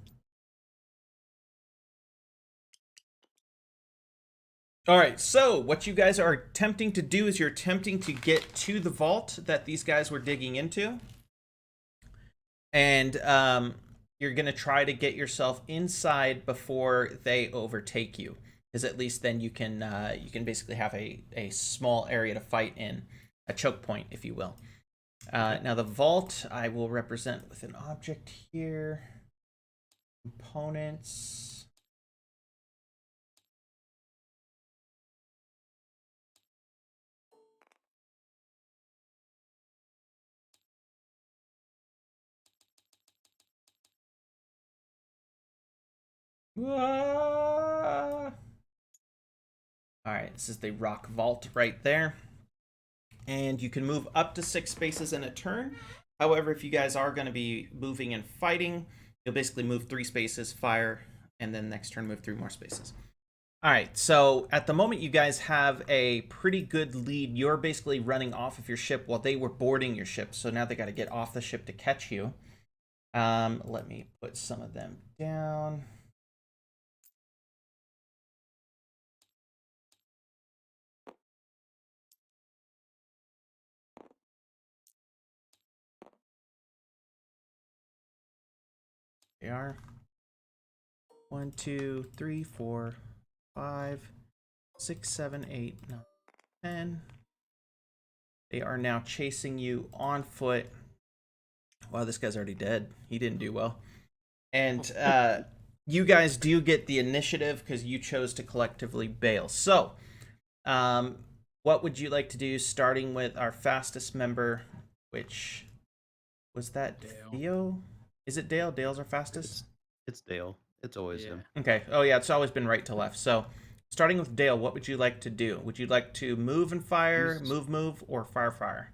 All right, so what you guys are attempting to do is you're attempting to get to the vault that these guys were digging into. And you're going to try to get yourself inside before they overtake you. because at least then you can basically have a small area to fight in, a choke point, if you will. Now the vault I will represent with an object here. Components. All right, this is the rock vault right there. And you can move up to 6 spaces in a turn. However, if you guys are going to be moving and fighting, you'll basically move 3 spaces, fire, and then next turn move 3 more spaces. All right, so at the moment you guys have a pretty good lead. You're basically running off of your ship while they were boarding your ship. So now they got to get off the ship to catch you. Let me put some of them down. They are 1, 2, 3, 4, 5, 6, 7, 8, 9, 10. They are now chasing you on foot. Wow, this guy's already dead. He didn't do well. And you guys do get the initiative because you chose to collectively bail. So, what would you like to do, starting with our fastest member, which was that Dale. Theo? Is it Dale? Dale's our fastest? It's Dale. It's always him. Okay. Oh, yeah, it's always been right to left. So, starting with Dale, what would you like to do? Would you like to move and fire, move, or fire?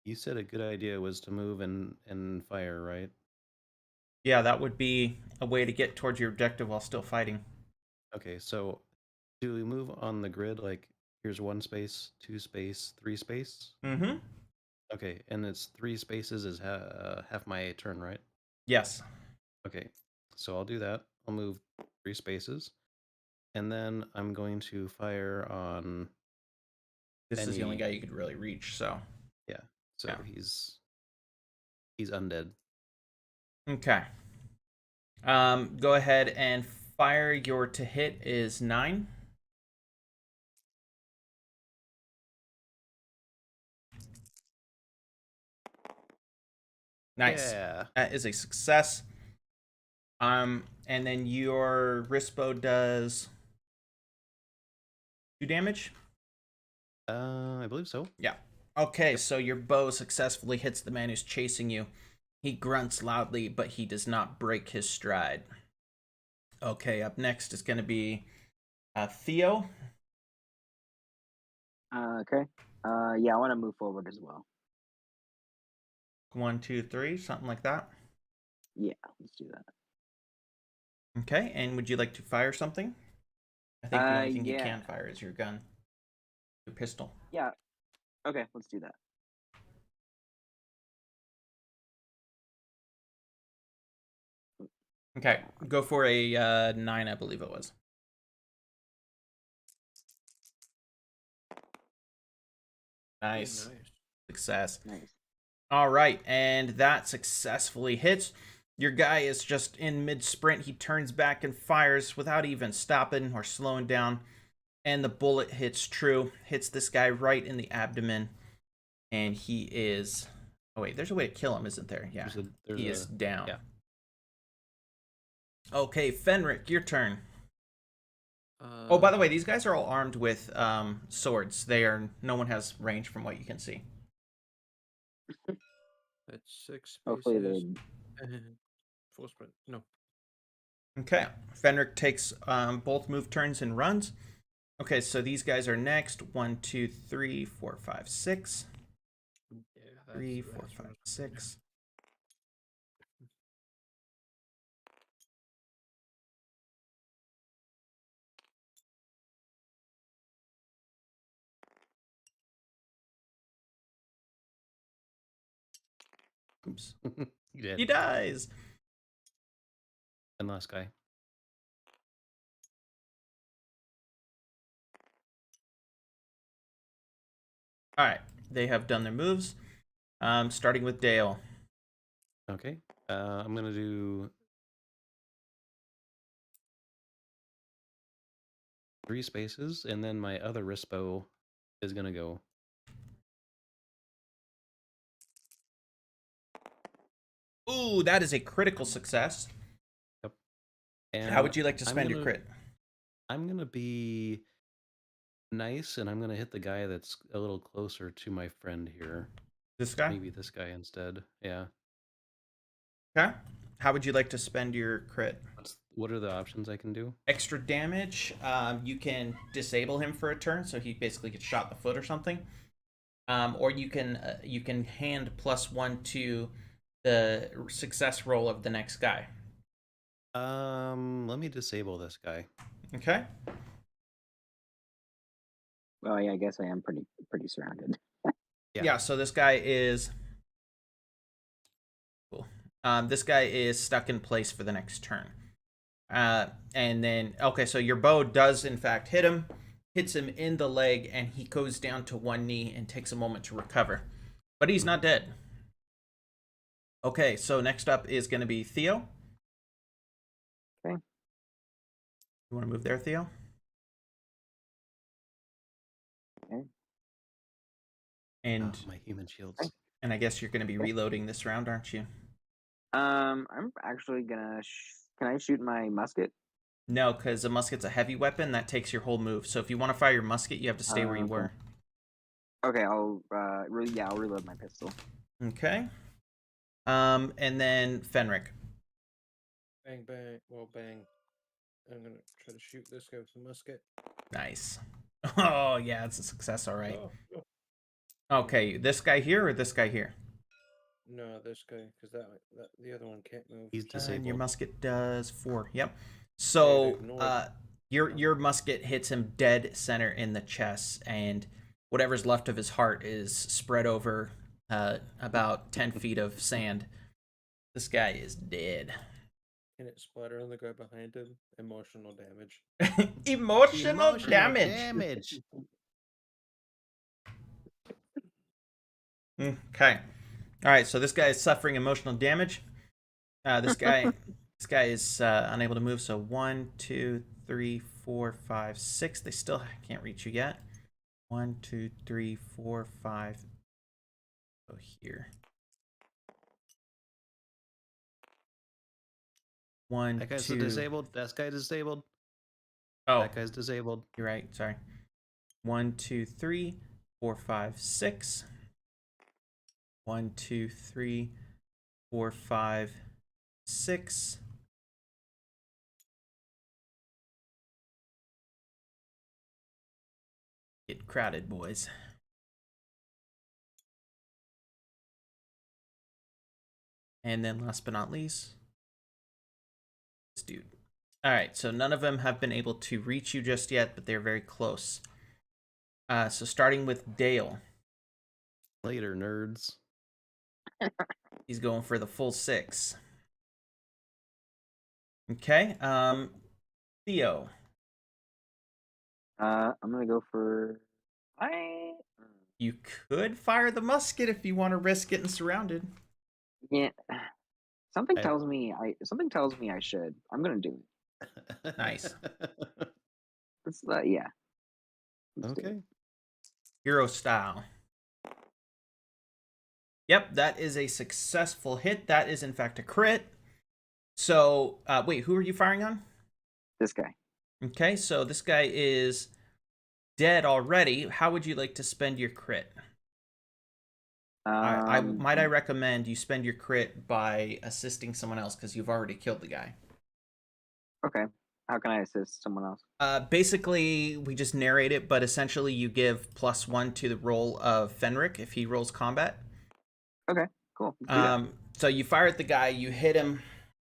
You said a good idea was to move and fire, right? Yeah, that would be a way to get towards your objective while still fighting. Okay, so do we move on the grid like here's 1 space, 2 space, 3 space? Mm-hmm. Okay, and it's 3 spaces is half my turn, right? Yes. Okay, so I'll do that. I'll move 3 spaces, and then I'm going to fire on. This is the only Any- guy you could really reach, so. Yeah, so Yeah. he's undead. Okay. Go ahead and fire. Your to hit is 9. Nice. Yeah. That is a success. And then your wrist bow does 2 damage. I believe so. Yeah. Okay, so your bow successfully hits the man who's chasing you. He grunts loudly, but he does not break his stride. Okay, up next is going to be Theo. Okay. Yeah, I want to move forward as well. 1, 2, 3, something like that. Yeah, let's do that. Okay, and would you like to fire something? I think the only thing you yeah. can fire is your gun. Your pistol. Yeah. Okay, let's do that. Okay, go for a 9, I believe it was. Nice. Success. Nice. All right, and that successfully hits. Your guy is just in mid-sprint. He turns back and fires without even stopping or slowing down. And the bullet hits true. Hits this guy right in the abdomen. And he is... Oh, wait, there's a way to kill him, isn't there? Yeah, he is down. Yeah. Okay, Fenric, your turn. Oh, by the way, these guys are all armed with swords. No one has range from what you can see. That's 6 Hopefully spaces. they. Full sprint. No. Okay, Fenric takes both move turns and runs. Okay, so these guys are next. 1, 2, 3, 4, 5, 6. Yeah, 3, 4, that's 5, what 6. Oops. You did. He dies. And last guy. All right, they have done their moves. Starting with Dale. Okay. I'm gonna do 3 spaces, and then my other wrist bow is gonna go. Ooh, that is a critical success. Yep. And How would you like to I'm spend your gonna- crit? I'm gonna be nice, and I'm gonna hit the guy that's a little closer to my friend here. This guy? Maybe this guy instead. Yeah. Okay. How would you like to spend your crit? What are the options I can do? Extra damage. You can disable him for a turn, so he basically gets shot in the foot or something. Or you can hand +1 to the success roll of the next guy. Let me disable this guy. Okay. Well, yeah, I guess I am pretty surrounded. Yeah. So this guy is cool. This guy is stuck in place for the next turn. And then okay, so your bow does in fact hit him, hits him in the leg, and he goes down to one knee and takes a moment to recover, but he's not dead. Okay, so next up is going to be Theo. Okay. You want to move there, Theo? Okay. And Oh, my human shields. and I guess you're going to be reloading this round, aren't you? I'm actually gonna. Can I shoot my musket? No, because a musket's a heavy weapon that takes your whole move. So if you want to fire your musket, you have to stay where you Okay. were. Okay, I'll I'll reload my pistol. Okay. And then Fenric. Bang, bang. Well, bang. I'm gonna try to shoot this guy with the musket. Nice. Oh yeah, it's a success. All right. Oh, oh. Okay, this guy here or this guy here? No, this guy, because that the other one can't move. He's disabled. And your musket does 4. Yep. So ignored. your musket hits him dead center in the chest, and whatever's left of his heart is spread over about 10 feet of sand. This guy is dead. Can it splatter on the guy behind him? Emotional damage. Emotional damage. Okay. All right. So this guy is suffering emotional damage. This guy is unable to move. So 1, 2, 3, 4, 5, 6. They still can't reach you yet. 1, 2, 3, 4, 5. Go here. 1, That guy's 2. disabled. That guy's disabled. Oh, That guy's disabled. you're right. Sorry. 1, 2, 3, 4, 5, 6. 1, 2, 3, 4, 5, 6. Get crowded, boys. And then last but not least, this dude. All right, so none of them have been able to reach you just yet, but they're very close. So starting with Dale. Later, nerds. He's going for the full 6. Okay, Theo. I'm gonna go for You could fire the musket if you want to risk getting surrounded. yeah. Something I- tells me I should. I'm gonna do it. Nice. It's yeah. Let's do it. Okay. Hero style. Yep, that is a successful hit. That is, in fact, a crit. So, wait, who are you firing on? This guy. Okay, so this guy is dead already. How would you like to spend your crit? I might I recommend you spend your crit by assisting someone else because you've already killed the guy. Okay. How can I assist someone else? Basically, we just narrate it, but essentially you give +1 to the roll of Fenric if he rolls combat. Okay, cool. Let's do that. So you fire at the guy, you hit him,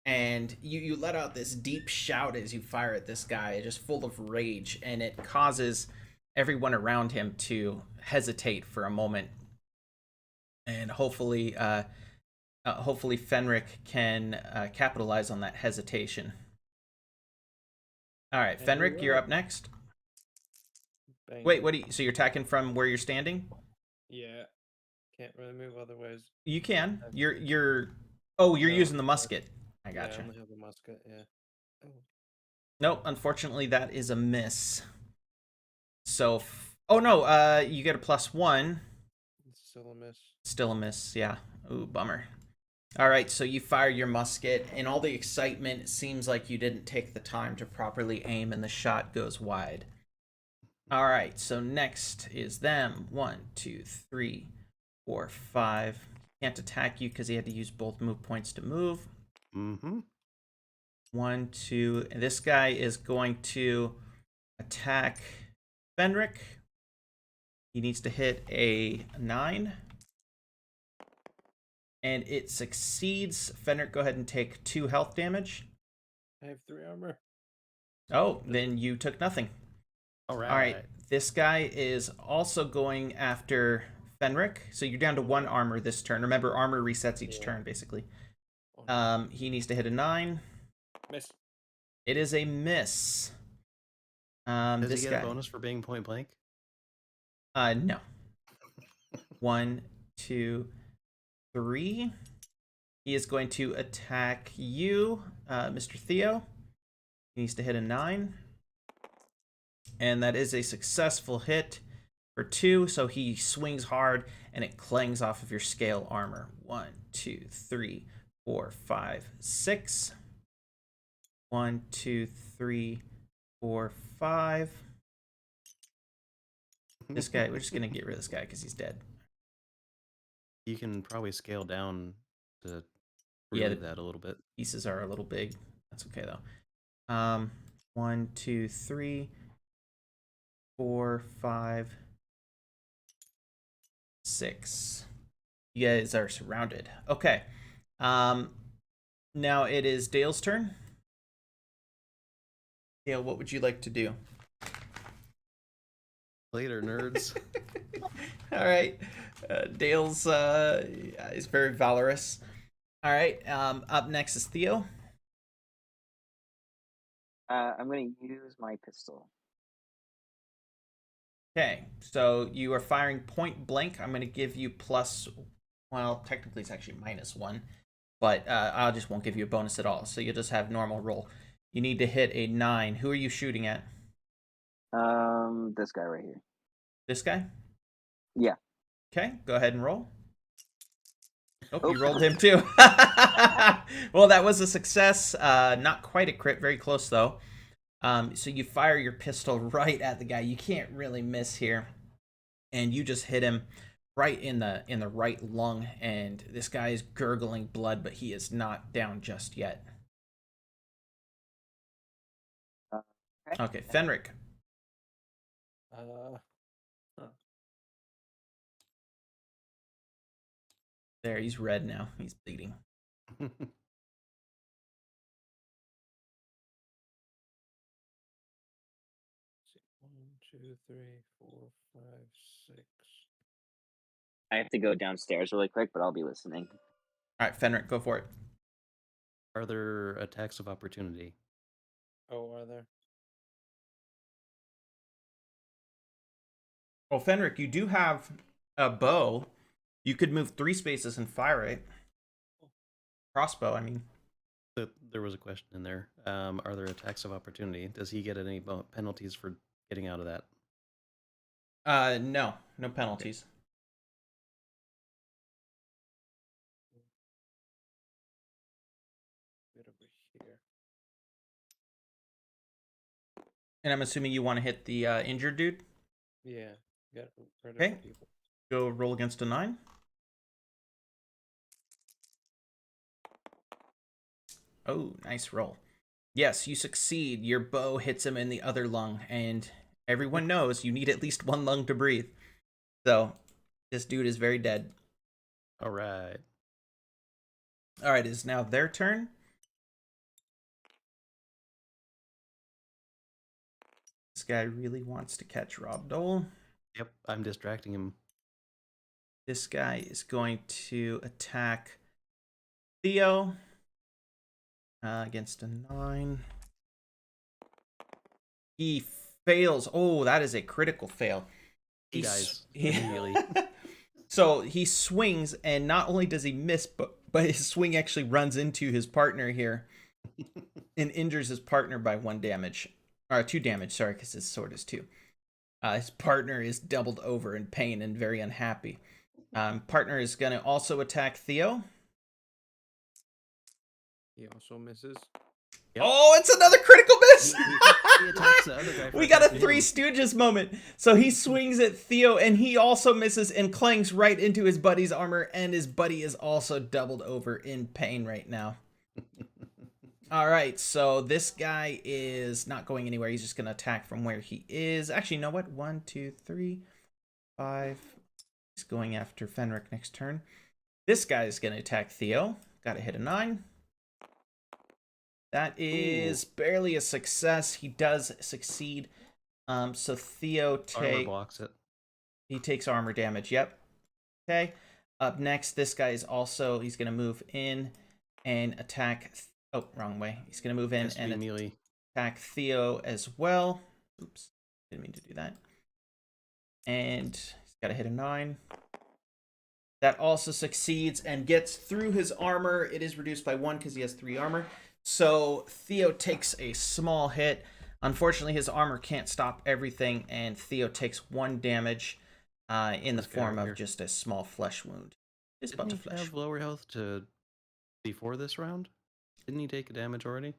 and you let out this deep shout as you fire at this guy, just full of rage, and it causes everyone around him to hesitate for a moment. And hopefully Fenric can capitalize on that hesitation. All right, And we Fenric, you're will. up next. Bang. Wait, so you're attacking from where you're standing? Yeah. Can't really move otherwise. You can. You're No, using the musket. I Yeah, I gotcha. only have a musket, yeah. Oh. Nope, unfortunately that is a miss. So, oh no, you get a +1. It's still a miss. Still a miss, yeah. Ooh, bummer. All right, so you fire your musket. In all the excitement, it seems like you didn't take the time to properly aim, and the shot goes wide. All right, so next is them. 1, 2, 3, 4, 5. Can't attack you because he had to use both move points to move. Mm-hmm. 1, 2. And this guy is going to attack Fenric. He needs to hit a 9. And it succeeds. Fenric, go ahead and take 2 health damage. I have 3 armor. Oh, then you took nothing. All right. All right. This guy is also going after Fenric. So you're down to 1 armor this turn. Remember, armor resets each turn, basically. Oh, no. He needs to hit a 9. Miss. It is a miss. Does This he get guy. a bonus for being point blank? No. 1, 2, 3. He is going to attack you, Mr. Theo. He needs to hit a 9. And that is a successful hit for 2. So he swings hard and it clangs off of your scale armor. 1, 2, 3, 4, 5, 6. 1, 2, 3, 4, 5. This guy, we're just going to get rid of this guy because he's dead. You can probably scale down to Yeah, relieve that a little bit. Pieces are a little big. That's okay though. 1, 2, 3, 4, 5, 6. You guys are surrounded. Okay. Now it is Dale's turn. Dale, what would you like to do? Later, nerds. All right. Dale's is very valorous. All right. Up next is Theo. I'm going to use my pistol. Okay. So you are firing point blank. I'm going to give you well, technically it's actually -1, but I just won't give you a bonus at all. So you'll just have normal roll. You need to hit a 9. Who are you shooting at? This guy right here. This guy? Yeah. Okay. Go ahead and roll. Oh, Oh. you rolled him too. Well, that was a success. Not quite a crit. Very close though. So you fire your pistol right at the guy. You can't really miss here, and you just hit him right in the right lung. And this guy is gurgling blood, but he is not down just yet. Okay, Fenric. Huh. There, he's red now. He's bleeding. One, two, three, 4, 5, 6. I have to go downstairs really quick, but I'll be listening. All right, Fenric, go for it. Are there attacks of opportunity? Oh, are there? Well, Fenric, you do have a bow. You could move 3 spaces and fire it. Crossbow, I mean. There was a question in there. Are there attacks of opportunity? Does he get any penalties for getting out of that? No penalties. Get over here. And I'm assuming you want to hit the injured dude. Yeah. Got rid of Okay. people. Go roll against a 9. Oh, nice roll. Yes, you succeed. Your bow hits him in the other lung, and everyone knows you need at least 1 lung to breathe. So, this dude is very dead. All right. All right, it is now their turn. This guy really wants to catch Rob Dole. Yep, I'm distracting him. This guy is going to attack Theo against a 9. He fails. Oh, that is a critical fail. He dies He- immediately. So he swings, and not only does he miss, but his swing actually runs into his partner here and injures his partner by 1 damage. Or 2 damage, sorry, because his sword is 2. His partner is doubled over in pain and very unhappy. Partner is going to also attack Theo. He also misses. Yep. Oh, it's another critical miss! He attacks the other guy. For We got a attacking Three him. Stooges moment. So he swings at Theo, and he also misses and clangs right into his buddy's armor, and his buddy is also doubled over in pain right now. All right, so this guy is not going anywhere. He's just going to attack from where he is. Actually, you know what? 1, 2, 3, 5. He's going after Fenric next turn. This guy is going to attack Theo. Got to hit a 9. That is barely a success. He does succeed. So Theo Armor blocks it. he takes armor damage. Yep. Okay. Up next, this guy is also, he's going to move in and attack. Oh, wrong way. He's going to move in Has to be and melee. attack Theo as well. Oops. Didn't mean to do that. And he's got to hit a 9. That also succeeds and gets through his armor. It is reduced by 1 because he has 3 armor. So Theo takes a small hit. Unfortunately, his armor can't stop everything, and Theo takes 1 damage in the This guy form right of here. just a small flesh wound. Just a bunch Didn't of he flesh. have lower health to before this round? Didn't he take a damage already?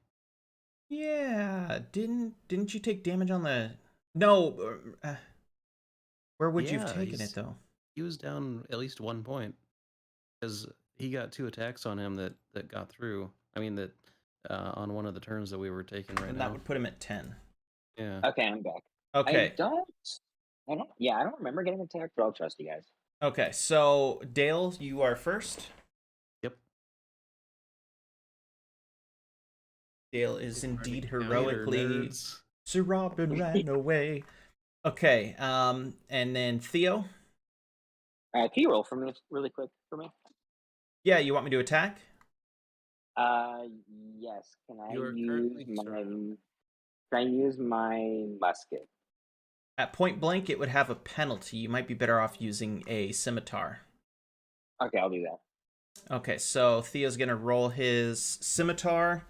Yeah, didn't you take damage on the? No, where would you have Yeah, taken he's- it though? He was down at least 1 point because he got 2 attacks on him that got through. I mean that on one of the turns that we were taking right And now. that would put him at 10. Yeah. Okay, I'm back. Okay, I don't remember getting attacked, but I'll trust you guys. okay. So Dale, you are first. Yep. Dale is He's already indeed down. heroically. Nerds. Sir Robin ran away. Okay, and then Theo. Can you roll for me really quick for me? Yeah, you want me to attack? Yes. Can I You are use currently my surrounded. Can I use my musket? At point blank, it would have a penalty. You might be better off using a scimitar. Okay, I'll do that. Okay, so Theo's gonna roll his scimitar,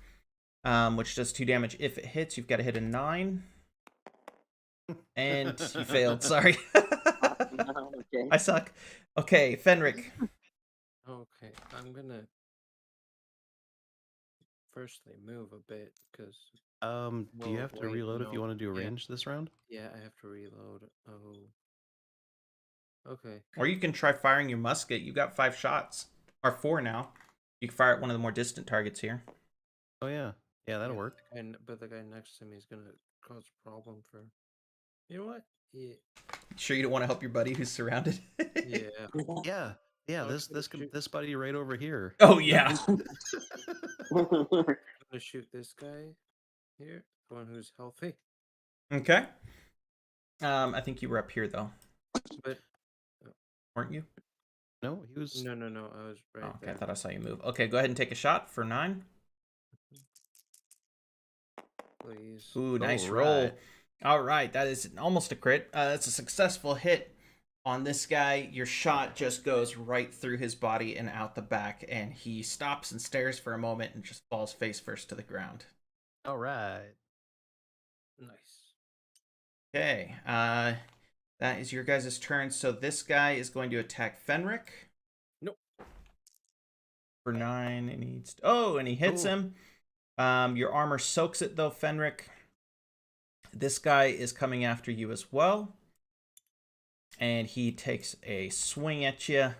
which does 2 damage if it hits. You've got to hit a 9, and you failed. Sorry, Okay. I suck. Okay, Fenric. Okay, I'm gonna firstly move a bit because Do you Well, have to wait, reload if you no. want to do Yeah. range this round? yeah, I have to reload. Oh, okay. Or you can try firing your musket. You got 5 shots, or 4 now. You can fire at one of the more distant targets here. Oh yeah. Yeah, that'll Yeah, work. But the guy next to me is gonna cause a problem for. You know what? Yeah. Sure, you don't want to help your buddy who's surrounded. Yeah. Yeah. Yeah, Oh, this shoot, shoot. this buddy right over here. Oh yeah. I'm gonna shoot this guy here, the one who's healthy. Okay. I think you were up here though, But weren't you? No, he was no, I was right Oh, okay, I there. thought I saw you move. Okay, go ahead and take a shot for 9. Please. Ooh, nice All roll. right. All right, that is almost a crit. That's a successful hit on this guy. Your shot just goes right through his body and out the back, and he stops and stares for a moment and just falls face first to the ground. All right. Nice. Okay, that is your guys' turn. So this guy is going to attack Fenric. Nope. For 9, and and he hits Ooh. him. Your armor soaks it though, Fenric. This guy is coming after you as well. And he takes a swing at you.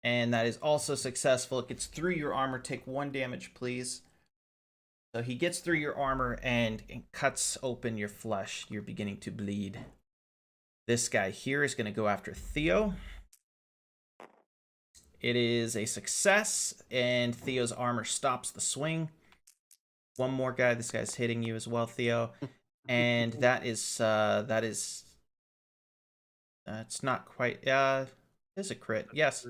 And that is also successful. It gets through your armor. Take 1 damage, please. So he gets through your armor and cuts open your flesh. You're beginning to bleed. This guy here is going to go after Theo. It is a success, and Theo's armor stops the swing. 1 more guy. This guy's hitting you as well, Theo. And that is it's not quite is a crit. Yes.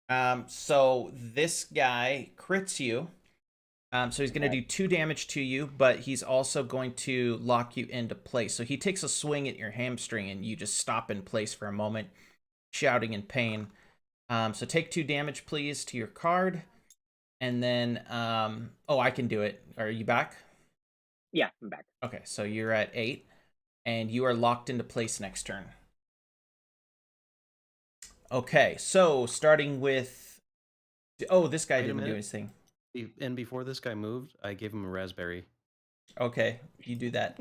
13. So this guy crits you. So he's going to do 2 damage to you, but he's also going to lock you into place. So he takes a swing at your hamstring, and you just stop in place for a moment, shouting in pain. So take 2 damage, please, to your card. And then, I can do it. Are you back? Yeah, I'm back. Okay, so you're at 8. and you are locked into place next turn. Okay, so starting with... Oh, this guy Wait a didn't do minute. anything. And before this guy moved, I gave him a raspberry. Okay, you do that.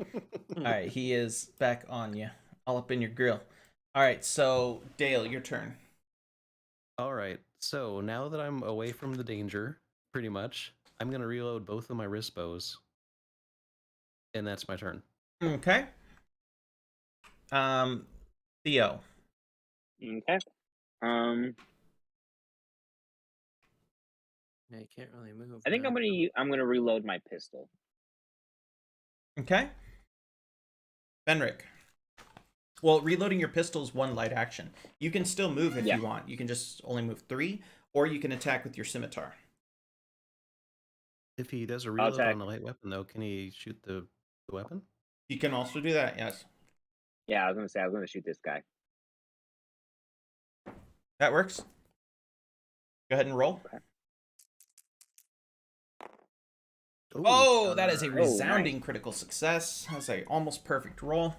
All right, he is back on you, all up in your grill. All right, so Dale, your turn. All right. So now that I'm away from the danger, pretty much, I'm gonna reload both of my wrist bows, and that's my turn. Okay. Theo. Okay. Yeah, you can't really move. I think now. I'm gonna reload my pistol. Okay. Fenric. Well, reloading your pistol is one light action. You can still move if Yeah. you want. You can just only move 3, or you can attack with your scimitar. If he does a I'll reload attack. on the light weapon, though, can he shoot the weapon? You can also do that, yes. Yeah, I was gonna shoot this guy. That works. Go ahead and roll. Okay. Ooh, Oh, that is a nice. resounding critical success. That's a almost perfect roll.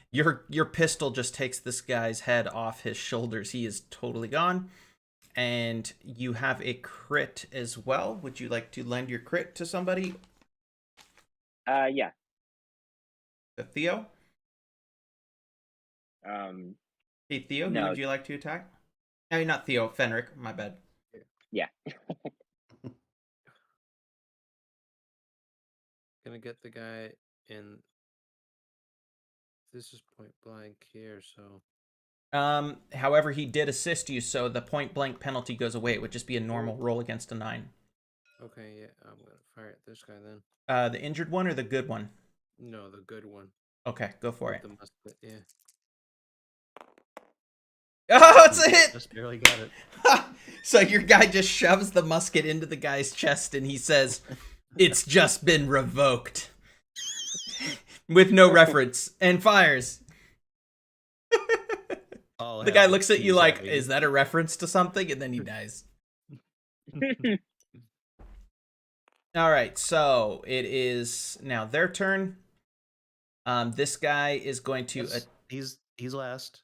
Your pistol just takes this guy's head off his shoulders. He is totally gone. And you have a crit as well. Would you like to lend your crit to somebody? Yeah. To Theo? Hey, Theo, who No. would you like to attack? I mean, not Theo, Fenric. My bad. Yeah. Gonna get the guy in. This is point blank here, so However, he did assist you, so the point blank penalty goes away. It would just be a normal roll against a 9. okay. Yeah, I'm gonna fire at this guy then. The injured one or the good one? No, the good one. Okay, go for it. The musket. Yeah. Oh, it's a hit! Just barely got it. So your guy just shoves the musket into the guy's chest and he says, "It's just been revoked." With no reference, and fires. The guy looks at you like, "Is that a reference to something?" And then he dies. All right, so it is now their turn. This guy is going to... He's last.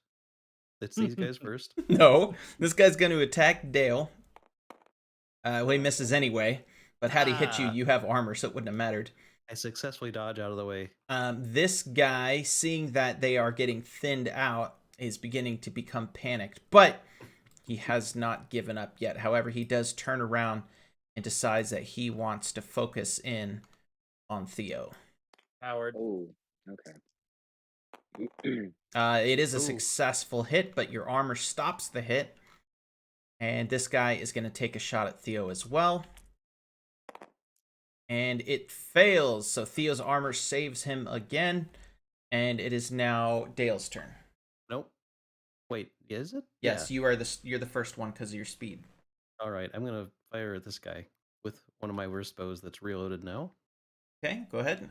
It's these guys first. No, this guy's going to attack Dale. Well, he misses anyway, but had he hit you, you have armor, so it wouldn't have mattered. I successfully dodge out of the way. This guy, seeing that they are getting thinned out, is beginning to become panicked, but he has not given up yet. However, he does turn around and decides that he wants to focus in on Theo. Howard. Oh, okay. It is a Ooh. successful hit, but your armor stops the hit. And this guy is going to take a shot at Theo as well. And it fails, so Theo's armor saves him again. And it is now Dale's turn. Nope. Wait, is it? Yes, you're the first one because of your speed. All right, I'm gonna fire at this guy with one of my worst bows that's reloaded now. Okay, go ahead.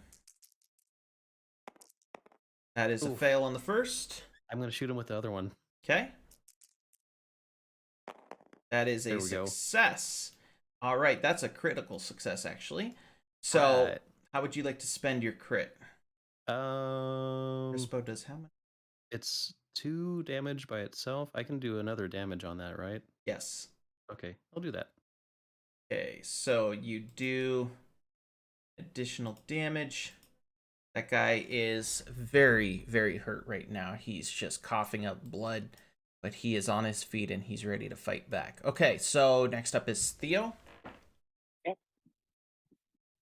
That is a Oof. fail on the first. I'm gonna shoot him with the other one. Okay. That is There a we go. success. All right, that's a critical success, actually. So, Alright. how would you like to spend your crit? Um, Crispo does how much? it's 2 damage by itself. I can do another damage on that, right? Yes. Okay, I'll do that. Okay, so you do additional damage. That guy is very, very hurt right now. He's just coughing up blood, but he is on his feet and he's ready to fight back. Okay, so next up is Theo.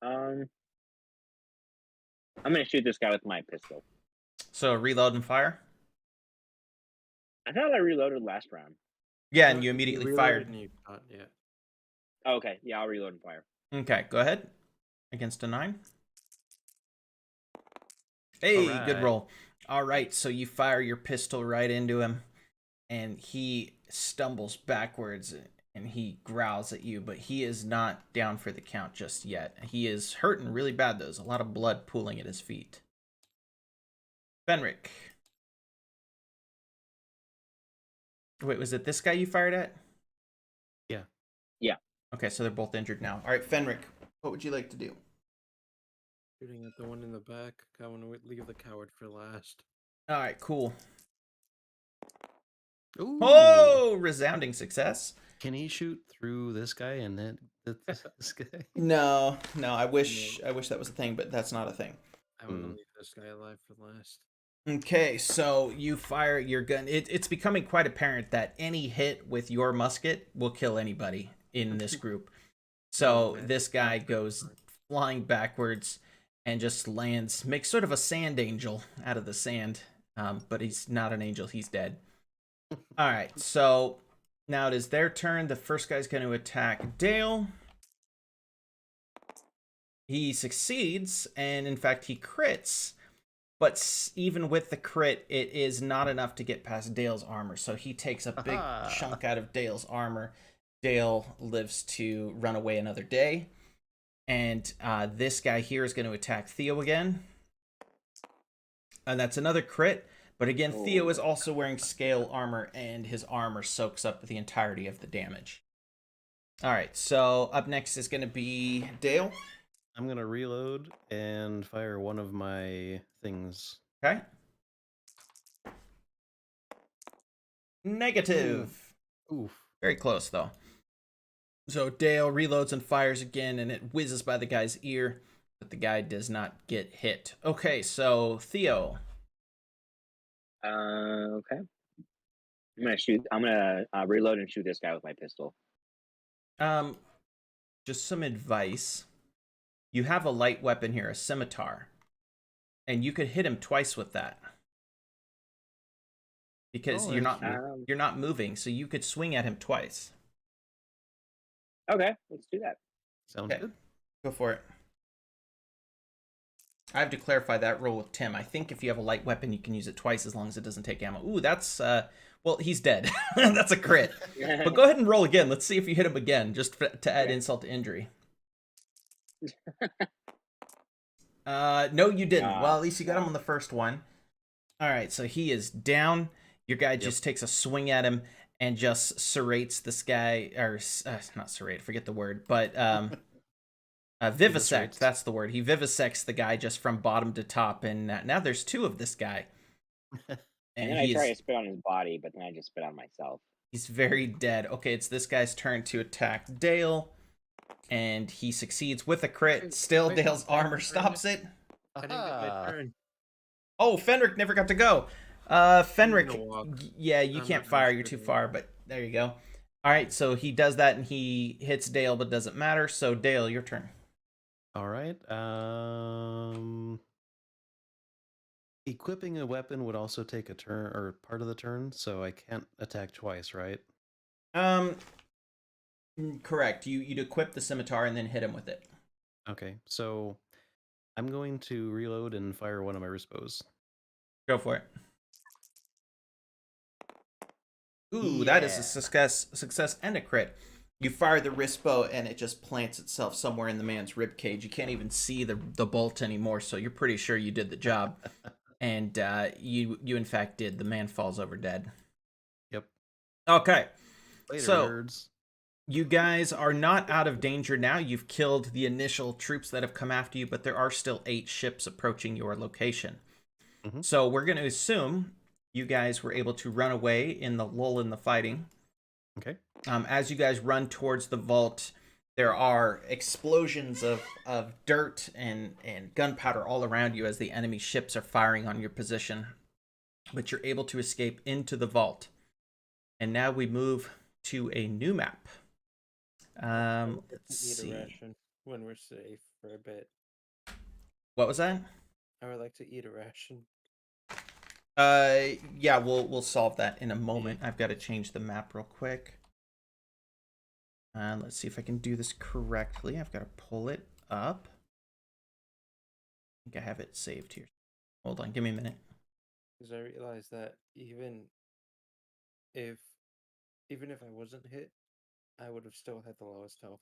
I'm gonna shoot this guy with my pistol. So reload and fire. I thought I reloaded last round. Yeah, No, and you immediately reloaded fired. Mm-hmm. And you shot, yeah. Oh, okay, yeah, I'll reload and fire. Okay, go ahead. Against a 9. Hey, good Alright. roll. All right, so you fire your pistol right into him, and he stumbles backwards and he growls at you, but he is not down for the count just yet. He is hurting really bad, though. There's a lot of blood pooling at his feet. Fenric. Wait, was it this guy you fired at? Yeah. Yeah. Okay, so they're both injured now. All right, Fenric, what would you like to do? Shooting at the one in the back. I want to leave the coward for last. All right, cool. Ooh. Oh, resounding success. Can he shoot through this guy and then this guy? No, I wish that was a thing, but that's not a thing. I want to leave this guy alive for last. Okay, so you fire your gun. It's becoming quite apparent that any hit with your musket will kill anybody in this group. So man. this guy goes flying backwards and just lands, makes sort of a sand angel out of the sand. But he's not an angel, he's dead. All right, so now it is their turn. The first guy's going to attack Dale. He succeeds, and in fact, he crits. But even with the crit, it is not enough to get past Dale's armor. So he takes a big chunk out of Dale's armor. Dale lives to run away another day. And this guy here is going to attack Theo again. And that's another crit. But again, Theo is also wearing scale armor, and his armor soaks up the entirety of the damage. All right, so up next is going to be Dale. I'm going to reload and fire one of my things. Okay. Negative. Oof. Very close, though. So Dale reloads and fires again, and it whizzes by the guy's ear, but the guy does not get hit. Okay, so Theo. Okay. I'm gonna shoot. I'm gonna reload and shoot this guy with my pistol. Just some advice. You have a light weapon here, a scimitar, and you could hit him twice with that. Because you're not moving, so you could swing at him twice. Okay, let's do that. Sounds good. Go for it. I have to clarify that rule with Tim. I think if you have a light weapon, you can use it twice as long as it doesn't take ammo. Ooh, that's well, he's dead. That's a crit. But go ahead and roll again. Let's see if you hit him again, just to add insult to injury. No, you didn't. Well, at least you got him on the first one. All right, so he is down. Your guy just takes a swing at him and just serrates this guy, or not serrate, forget the word, but vivisect, that's the word. He vivisects the guy just from bottom to top, and now there's two of this guy. And then I try to spit on his body, but then I just spit on myself. He's very dead. Okay, it's this guy's turn to attack Dale, and he succeeds with a crit. Still, Dale's armor stops it. I didn't get my turn. Oh, Fenric never got to go. Fenric, yeah, you can't fire. You're too far, but there you go. All right, so he does that, and he hits Dale, but doesn't matter. So, Dale, your turn. All right. Equipping a weapon would also take a turn, or part of the turn, so I can't attack twice, right? Correct. You'd equip the scimitar and then hit him with it. Okay, so I'm going to reload and fire one of my wrist bows. Go for it. Ooh, that is a success and a crit. You fire the wrist bow, and it just plants itself somewhere in the man's rib cage. You can't even see the bolt anymore, so you're pretty sure you did the job. And you in fact did. The man falls over dead. Yep. Okay. Later, so nerds. you guys are not out of danger now. You've killed the initial troops that have come after you, but there are still 8 ships approaching your location. Mm-hmm. So we're going to assume you guys were able to run away in the lull in the fighting. Okay. As you guys run towards the vault, there are explosions of dirt and gunpowder all around you as the enemy ships are firing on your position. But you're able to escape into the vault. And now we move to a new map. Let's see. Eat a ration when we're safe for a bit. What was that? I would like to eat a ration. Yeah, we'll solve that in a moment. I've got to change the map real quick. Let's see if I can do this correctly. I've got to pull it up. I think I have it saved here. Hold on, give me a minute. Because I realized that even if I wasn't hit, I would have still had the lowest health.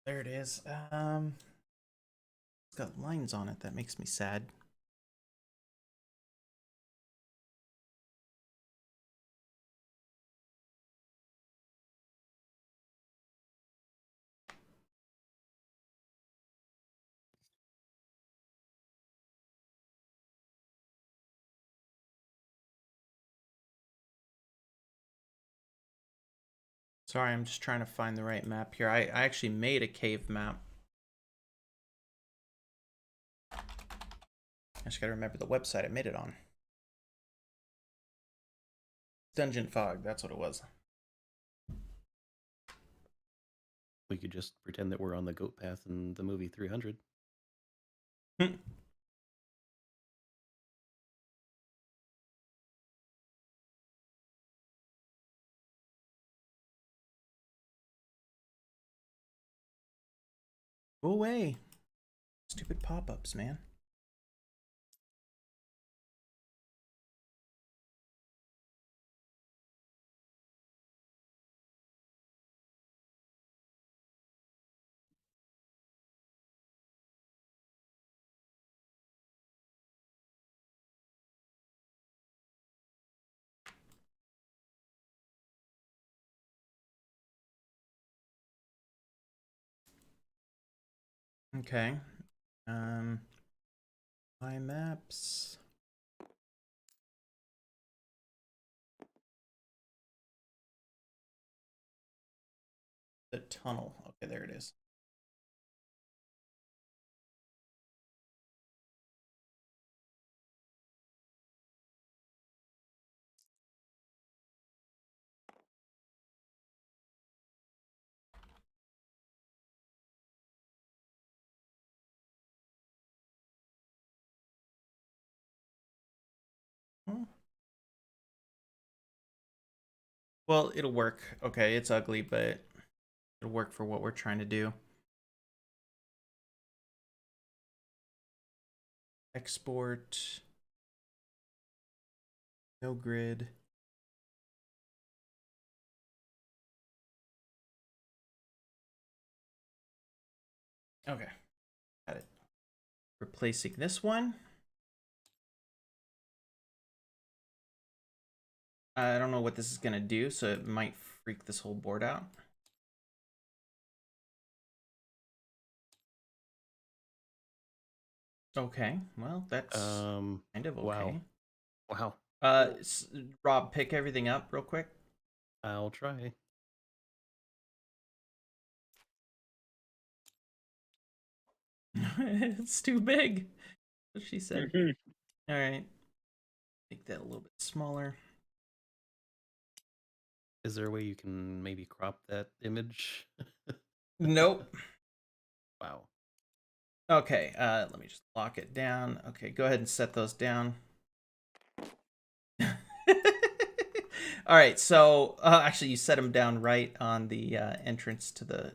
There it is. It's got lines on it. That makes me sad. Sorry, I'm just trying to find the right map here. I actually made a cave map. I just gotta remember the website I made it on. Dungeon Fog, that's what it was. We could just pretend that we're on the goat path in the movie 300. Go away. Stupid pop-ups, man. Okay. My maps. The tunnel. Okay, there it is. Well, it'll work. Okay, it's ugly, but it'll work for what we're trying to do. Export. No grid. Okay. Got it. Replacing this one. I don't know what this is going to do, so it might freak this whole board out. Okay, well, that's kind of okay. Wow. Rob, pick everything up real quick. I'll try. It's too big. That's what she said. All right. Make that a little bit smaller. Is there a way you can maybe crop that image? Nope. Wow. Okay, let me just lock it down. Okay, go ahead and set those down. All right, so actually you set them down right on the entrance to the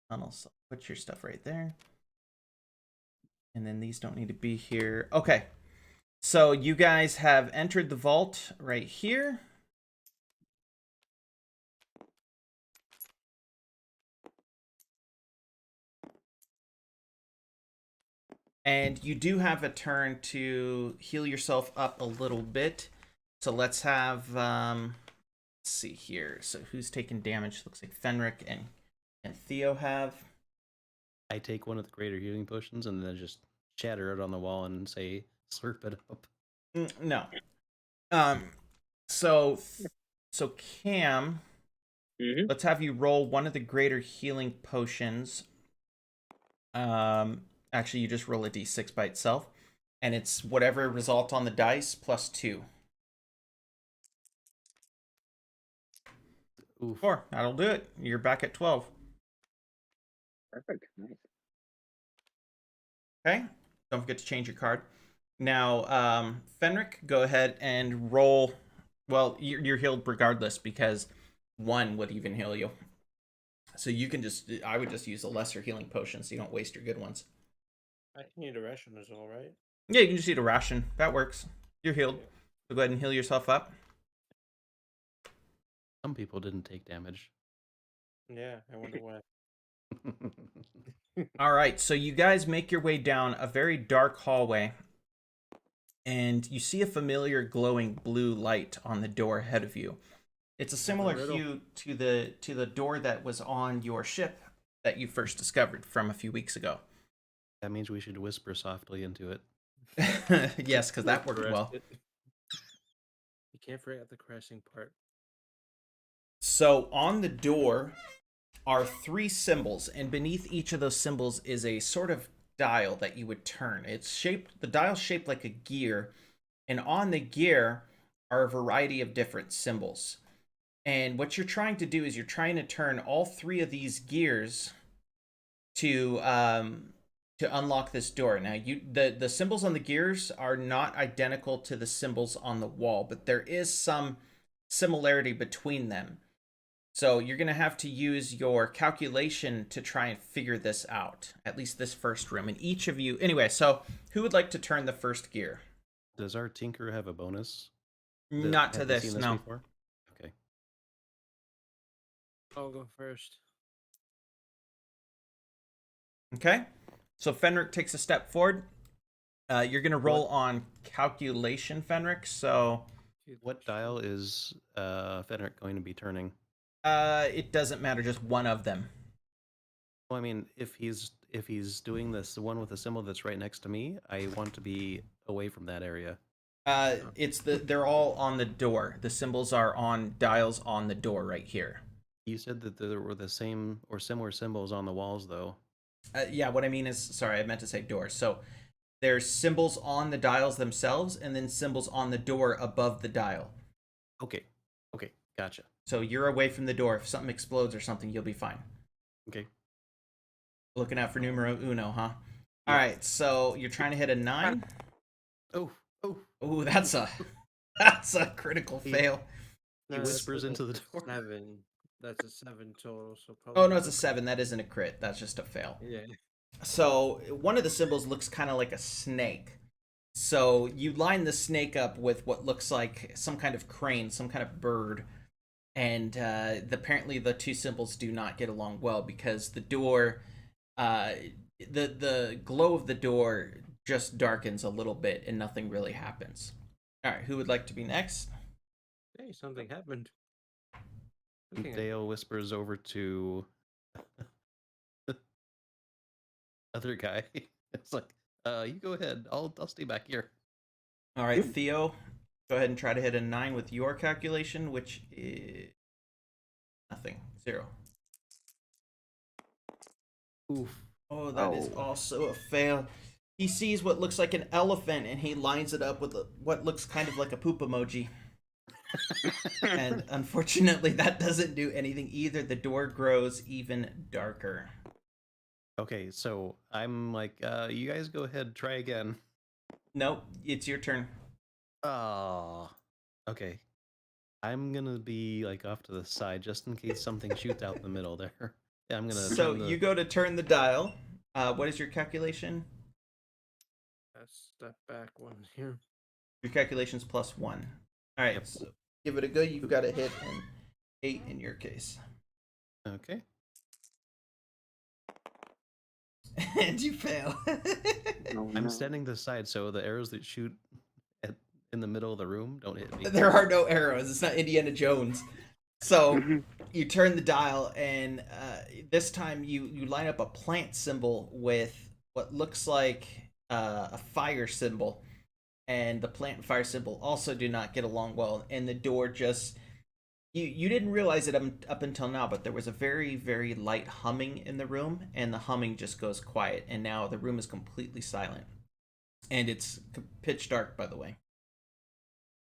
tunnel. So put your stuff right there. And then these don't need to be here. Okay, so you guys have entered the vault right here. And you do have a turn to heal yourself up a little bit. So let's have, let's see here. So who's taking damage? Looks like Fenric and Theo have. I take one of the greater healing potions and then just shatter it on the wall and say, slurp it up. No. So Cam, let's have you roll one of the greater healing potions. Actually, you just roll a d6 by itself, and it's whatever result on the dice plus 2. Oof. 4. That'll do it. You're back at 12. Perfect. Nice. Okay. Don't forget to change your card. Now, Fenric, go ahead and roll. Well, you're healed regardless because 1 would even heal you. So you can just, I would just use a lesser healing potion so you don't waste your good ones. I can eat a ration as well, right? Yeah, you can just eat a ration. That works. You're healed. So go ahead and heal yourself up. Some people didn't take damage. Yeah, I wonder why. All right, so you guys make your way down a very dark hallway, and you see a familiar glowing blue light on the door ahead of you. It's a similar riddle. hue to the door that was on your ship that you first discovered from a few weeks ago. That means we should whisper softly into it. Yes, because that worked Caress well. it. You can't forget the caressing part. So on the door are 3 symbols, and beneath each of those symbols is a sort of dial that you would turn. The dial's shaped like a gear, and on the gear are a variety of different symbols. And what you're trying to do is you're trying to turn all 3 of these gears to unlock this door. Now, the symbols on the gears are not identical to the symbols on the wall, but there is some similarity between them. So you're going to have to use your calculation to try and figure this out, at least this first room. And each of you, anyway, so who would like to turn the first gear? Does our tinker have a bonus? Not to Have we this, seen this no. before? Okay. I'll go first. Okay, so Fenric takes a step forward. You're going to roll on calculation, Fenric. So What dial is Fenric going to be turning? it doesn't matter, just one of them. Well, I mean, if he's doing this, the one with the symbol that's right next to me, I want to be away from that area. They're all on the door. The symbols are on dials on the door right here. You said that there were the same or similar symbols on the walls, though. Yeah, what I mean is, sorry, I meant to say door. So there's symbols on the dials themselves, and then symbols on the door above the dial. Okay. Okay. Gotcha. So you're away from the door. If something explodes or something, you'll be fine. Okay. Looking out for numero uno, huh? Yeah. All right, so you're trying to hit a 9. Oh. Oh. Ooh, that's a critical fail. He that's whispers into the door. 7. That's a 7 total. So probably. Oh no, it's a 7. That isn't a crit. That's just a fail. Yeah. So one of the symbols looks kind of like a snake. So you line the snake up with what looks like some kind of crane, some kind of bird, and apparently the 2 symbols do not get along well because the door, the glow of the door just darkens a little bit and nothing really happens. All right, who would like to be next? Hey, something happened. Looking at Dale whispers over to the other guy. It's like, you go ahead. I'll stay back here. All right, Theo, go ahead and try to hit a 9 with your calculation, which is nothing, 0. Oof. Oh, that is also a fail. He sees what looks like an elephant and he lines it up with what looks kind of like a poop emoji. And unfortunately, that doesn't do anything either. The door grows even darker. Okay, so I'm like, you guys go ahead, try again. Nope, it's your turn. Oh. Okay. I'm gonna be like off to the side just in case something shoots out in the middle there. Yeah, I'm gonna. So you go to turn the dial. What is your calculation? a step back one here. Your calculation's +1. All right, Yep. so give it a go. You've got to hit an 8 in your case. Okay. And you fail. I'm standing to the side, so the arrows that shoot in the middle of the room don't hit me. There are no arrows. It's not Indiana Jones. So you turn the dial, and this time you line up a plant symbol with what looks like a fire symbol, and the plant and fire symbol also do not get along well. And the door just you didn't realize it up until now, but there was a very, very light humming in the room, and the humming just goes quiet, and now the room is completely silent, and it's pitch dark, by the way.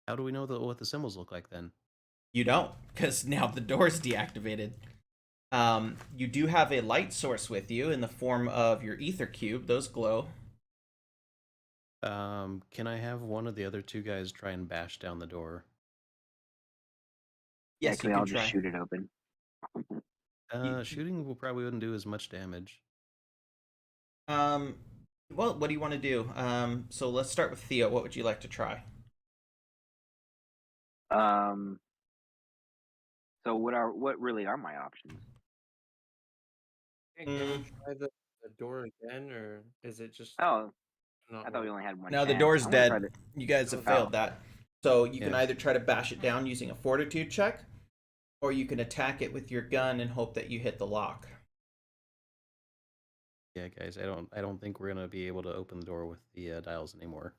How do we know what the symbols look like then? You don't, because now the door's deactivated. You do have a light source with you in the form of your ether cube. Those glow. Can I have one of the other 2 guys try and bash down the door? Yes, you Actually, can I'll try. just shoot it open. Shooting probably wouldn't do as much damage. Well, what do you want to do? So let's start with Theo. What would you like to try? So what really are my options? Can we try the the door again, or is it just Oh, not I thought we work? only had one. Now the chance. door's I wanna try dead. to- You guys have Oh. failed that. So you can Yeah. either try to bash it down using a fortitude check, or you can attack it with your gun and hope that you hit the lock. Yeah, guys, I don't think we're gonna be able to open the door with the dials anymore.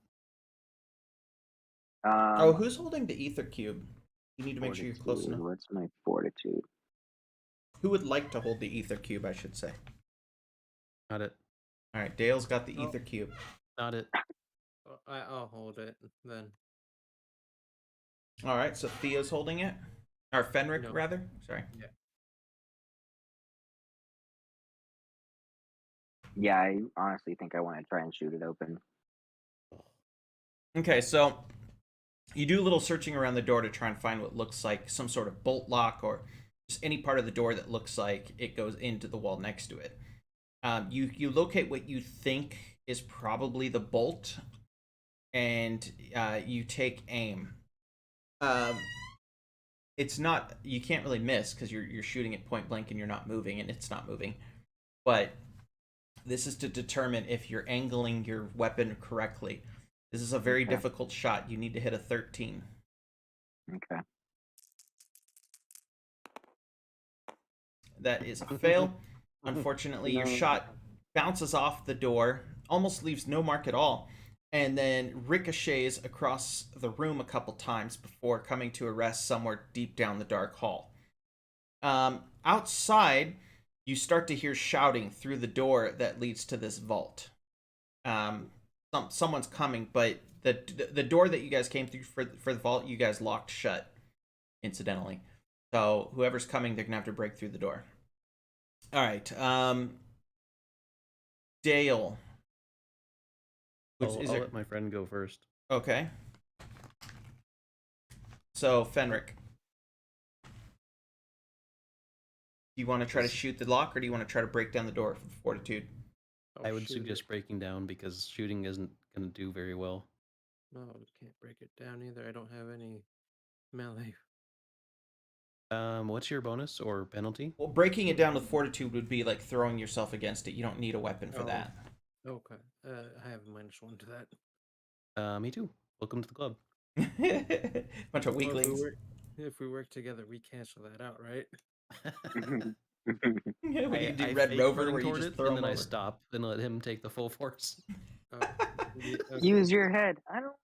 Oh, who's holding the ether cube? You need to make sure you're close fortitude. enough. What's my fortitude? Who would like to hold the ether cube, I should say. Not it. All right, Dale's got the Oh. ether cube. Not it. I'll hold it then. All right, so Thea's holding it. Or Fenric, No. rather. Sorry. Yeah, I honestly think I want to try and shoot it open. Okay, so you do a little searching around the door to try and find what looks like some sort of bolt lock or just any part of the door that looks like it goes into the wall next to it. You locate what you think is probably the bolt, and you take aim. It's not, you can't really miss because you're shooting at point blank and you're not moving, and it's not moving. But this is to determine if you're angling your weapon correctly. This is a very Okay. difficult shot. You need to hit a 13. Okay. That is a fail. Unfortunately, your No. shot bounces off the door, almost leaves no mark at all, and then ricochets across the room a couple times before coming to a rest somewhere deep down the dark hall. Outside, you start to hear shouting through the door that leads to this vault. Someone's coming, but the door that you guys came through for the vault, you guys locked shut, incidentally. So whoever's coming, they're gonna have to break through the door. All right, Dale. I'll let my friend go first. Okay. So Fenric, do you want to try to shoot the lock, or do you want to try to break down the door with fortitude? I would shoot suggest it. breaking down because shooting isn't gonna do very well. No, I can't break it down either. I don't have any melee. What's your bonus or penalty? Well, breaking it down with fortitude would be like throwing yourself against it. You don't need a weapon for Oh. that. Okay. I have -1 to that. Me too. Welcome to the club. Bunch of Well, weaklings. if we work together, we cancel that out, right? What do you do, I Red fake Rover, running where you toward just it, throw and them then I over? stop and let him take the full force. Oh, okay. Use your head. I don't.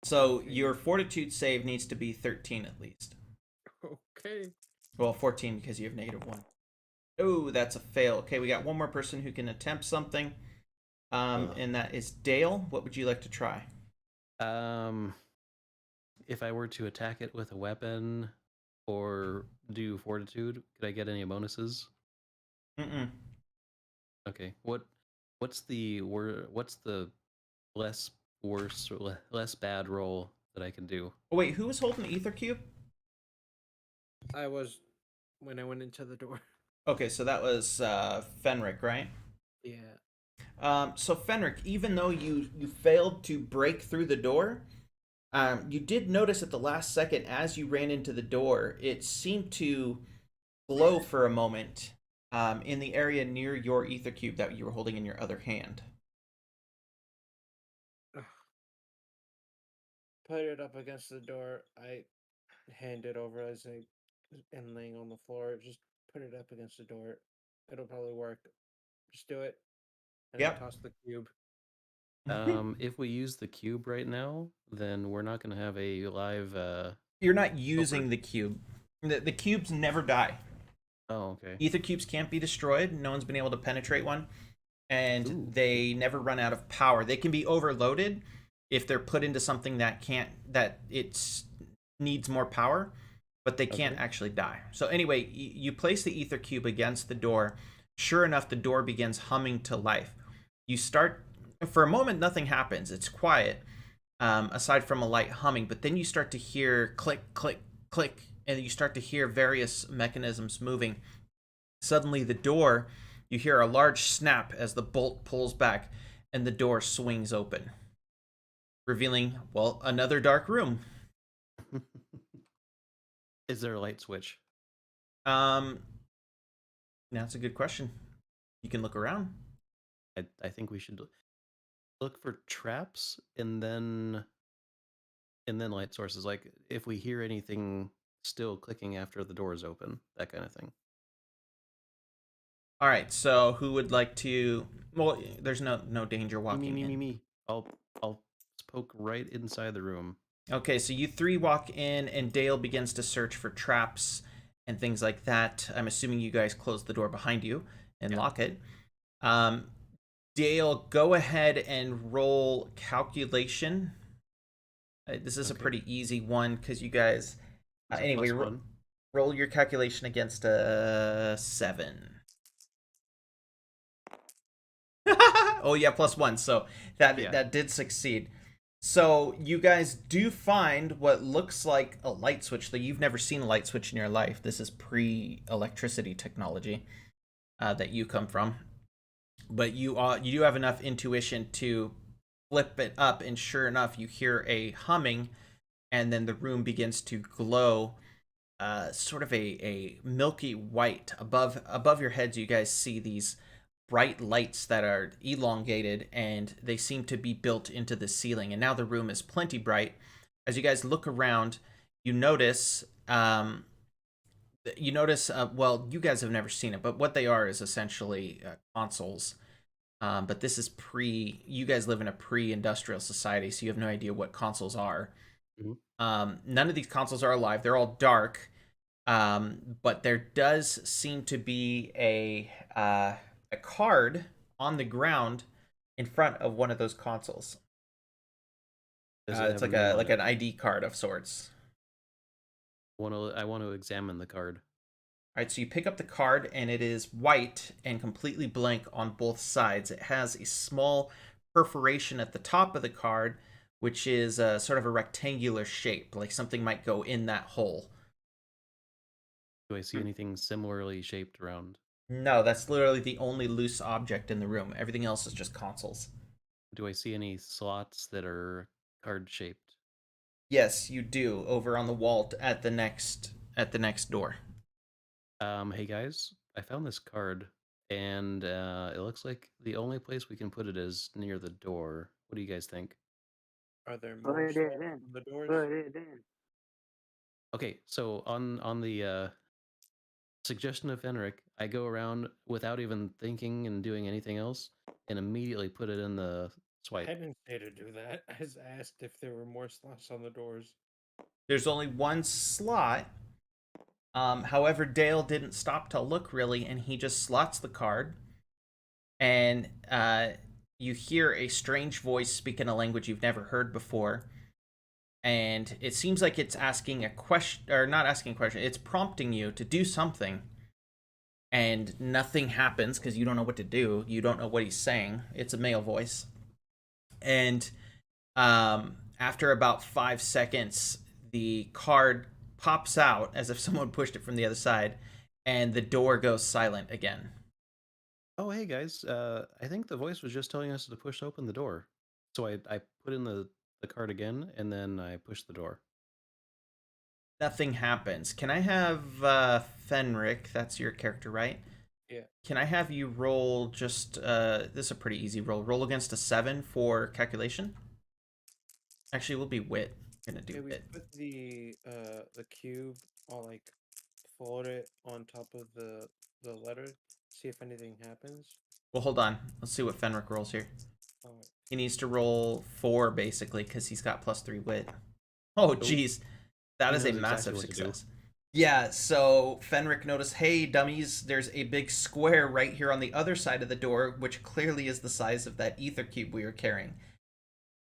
So Okay. your fortitude save needs to be 13 at least. Okay. Well, 14 because you have -1. Oh, that's a fail. Okay, we got one more person who can attempt something. And that is Dale. What would you like to try? If I were to attack it with a weapon or do fortitude, could I get any bonuses? Mm-mm. Okay. What's the less worse or less bad roll that I can do? Oh, wait, who was holding the ether cube? I was when I went into the door. Okay, so that was Fenric, right? Yeah. So Fenric, even though you failed to break through the door, you did notice at the last second as you ran into the door, it seemed to glow for a moment in the area near your ether cube that you were holding in your other hand. Put it up against the door. I hand it over as I am laying on the floor. Just put it up against the door. It'll probably work. Just do it. And Yep. I toss the cube. If we use the cube right now, then we're not going to have a live. You're not using the cube. The cubes never die. Oh, okay. Ether cubes can't be destroyed. No one's been able to penetrate one. And Ooh. they never run out of power. They can be overloaded if they're put into something that needs more power, but they can't Okay. actually die. So anyway, you place the ether cube against the door. Sure enough, the door begins humming to life. You start, for a moment, nothing happens. It's quiet, aside from a light humming, but then you start to hear click, click, click, and you start to hear various mechanisms moving. Suddenly, the door, you hear a large snap as the bolt pulls back and the door swings open, revealing, well, another dark room. Is there a light switch? That's a good question. You can look around. I think we should look for traps and then light sources. Like if we hear anything still clicking after the door is open, that kind of thing. All right. So who would like to? Well, there's no danger walking in. Me. I'll poke right inside the room. Okay, so you three walk in, and Dale begins to search for traps and things like that. I'm assuming you guys close the door behind you and lock it. Dale, go ahead and roll calculation. This is a pretty easy one because you guys. Anyway, roll your calculation against a 7. Oh yeah, +1. So that did succeed. So you guys do find what looks like a light switch. Though you've never seen a light switch in your life. This is pre-electricity technology that you come from. But you do have enough intuition to flip it up, and sure enough, you hear a humming, and then the room begins to glow, sort of a milky white. Above your heads, you guys see these bright lights that are elongated, and they seem to be built into the ceiling. And now the room is plenty bright. As you guys look around, you notice. Well, you guys have never seen it, but what they are is essentially consoles. But this is you guys live in a pre-industrial society, so you have no idea what consoles are. Mm-hmm. None of these consoles are alive. They're all dark. But there does seem to be a card on the ground in front of one of those consoles. It's like an ID card of sorts. I want to examine the card. All right, so you pick up the card, and it is white and completely blank on both sides. It has a small perforation at the top of the card, which is sort of a rectangular shape, like something might go in that hole. Do I see anything similarly shaped around? No, that's literally the only loose object in the room. Everything else is just consoles. Do I see any slots that are card shaped? Yes, you do, over on the wall at the next door. Hey guys, I found this card, and it looks like the only place we can put it is near the door. What do you guys think? Are there Put more it slots in. on the doors? Put it in. Okay, so on the suggestion of Fenric, I go around without even thinking and doing anything else, and immediately put it in the swipe. I didn't say to do that. I just asked if there were more slots on the doors. There's only one slot. However, Dale didn't stop to look really, and he just slots the card. And you hear a strange voice speak in a language you've never heard before. And it seems like it's asking a question, or not asking a question, it's prompting you to do something. And nothing happens because you don't know what to do. You don't know what he's saying. It's a male voice. And after about 5 seconds, the card pops out as if someone pushed it from the other side, and the door goes silent again. Oh, hey guys, I think the voice was just telling us to push open the door. So I put in the card again, and then I pushed the door. Nothing happens. Can I have Fenric? That's your character, right? Yeah. Can I have you roll just this is a pretty easy roll. Roll against a 7 for calculation. Actually, we'll be wit. We're gonna do Can we wit. put the cube? I'll like float it on top of the letter. See if anything happens. Well, hold on. Let's see what Fenric rolls here. Oh, He needs to roll 4 basically because he's got +3 wit. Oh, jeez. That is a massive success. Yeah, so Fenric noticed, hey, dummies, there's a big square right here on the other side of the door, which clearly is the size of that ether cube we were carrying.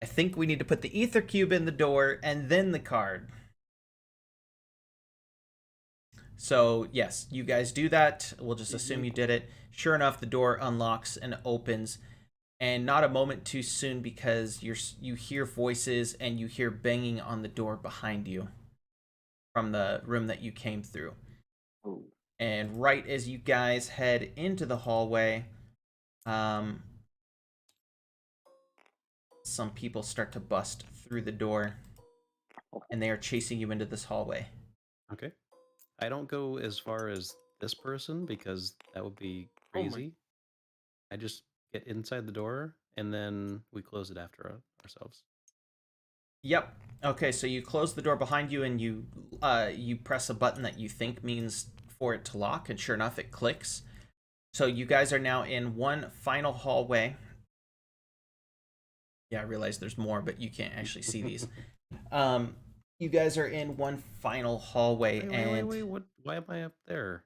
I think we need to put the ether cube in the door and then the card. So, yes, you guys do that. We'll just assume you did it. Sure enough, the door unlocks and opens. And not a moment too soon because you hear voices and you hear banging on the door behind you from the room that you came through. Ooh. And right as you guys head into the hallway, some people start to bust through the door, and they are chasing you into this hallway. Okay. I don't go as far as this person because that would be Oh my crazy. I just get inside the door and then we close it after ourselves. Yep. Okay, so you close the door behind you and you press a button that you think means for it to lock, and sure enough, it clicks. So you guys are now in one final hallway. Yeah, I realize there's more, but you can't actually see these. You guys are in one final hallway, and Wait, what? Why am I up there?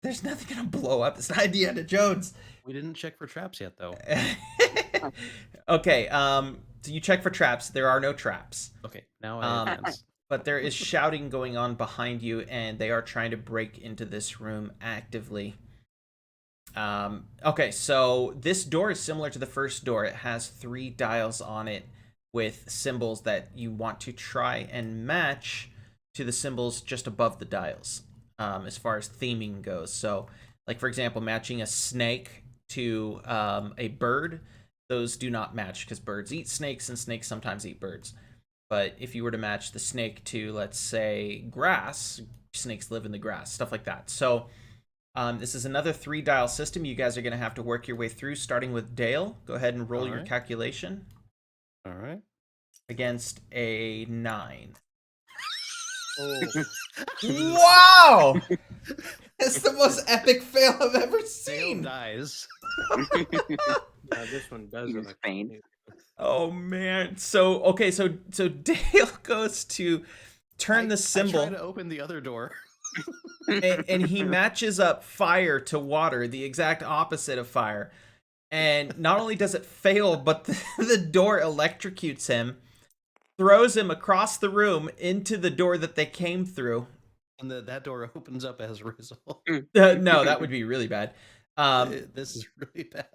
there's nothing gonna blow up. It's not Indiana Jones. We didn't check for traps yet, though. Okay, so you check for traps. There are no traps. Okay, now I advance. But there is shouting going on behind you, and they are trying to break into this room actively. Okay, so this door is similar to the first door. It has 3 dials on it with symbols that you want to try and match to the symbols just above the dials, as far as theming goes. So, like, for example, matching a snake to a bird, those do not match because birds eat snakes and snakes sometimes eat birds. But if you were to match the snake to, let's say, grass, snakes live in the grass, stuff like that. So this is another 3-dial system. You guys are going to have to work your way through, starting with Dale. Go ahead and roll your Alright. calculation All right. against a 9. Oh, Wow! That's the most epic fail I've ever Dale seen. dies. yeah, this one does He it. just faint. Oh man. So okay, so Dale goes to turn the I symbol, try to open the other door. and he matches up fire to water, the exact opposite of fire. And not only does it fail, but the door electrocutes him, throws him across the room into the door that they came through. And that door opens up as a result. No, that would be really bad. This is really bad.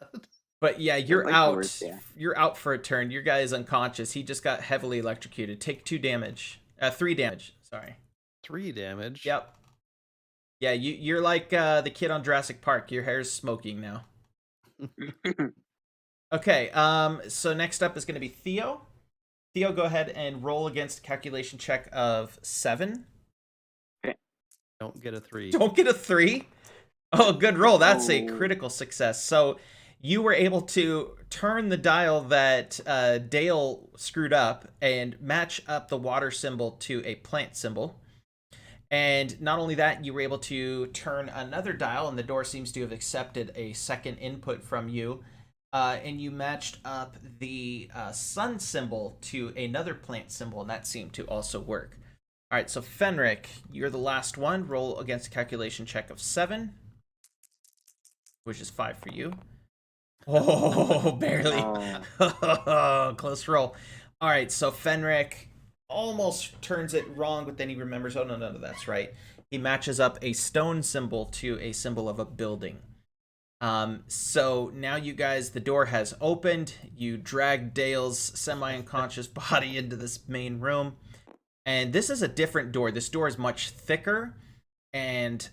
But yeah, you're like the out. worst, yeah. You're out for a turn. Your guy is unconscious. He just got heavily electrocuted. Take 2 damage. 3 damage. Sorry. 3 damage. Yep. Yeah, you're like the kid on Jurassic Park. Your hair's smoking now. Okay. So next up is going to be Theo. Theo, go ahead and roll against a calculation check of 7. Don't get a 3. Don't get a 3. Oh, good roll. That's a Oh. critical success. So you were able to turn the dial that Dale screwed up and match up the water symbol to a plant symbol. And not only that, you were able to turn another dial, and the door seems to have accepted a second input from you. And you matched up the sun symbol to another plant symbol, and that seemed to also work. All right, so Fenric, you're the last one. Roll against a calculation check of 7, which is 5 for you. Oh, barely. Oh. Close roll. All right, so Fenric almost turns it wrong, but then he remembers, oh, no, that's right. He matches up a stone symbol to a symbol of a building. So now you guys, the door has opened. You drag Dale's semi-unconscious body into this main room. And this is a different door. This door is much thicker, and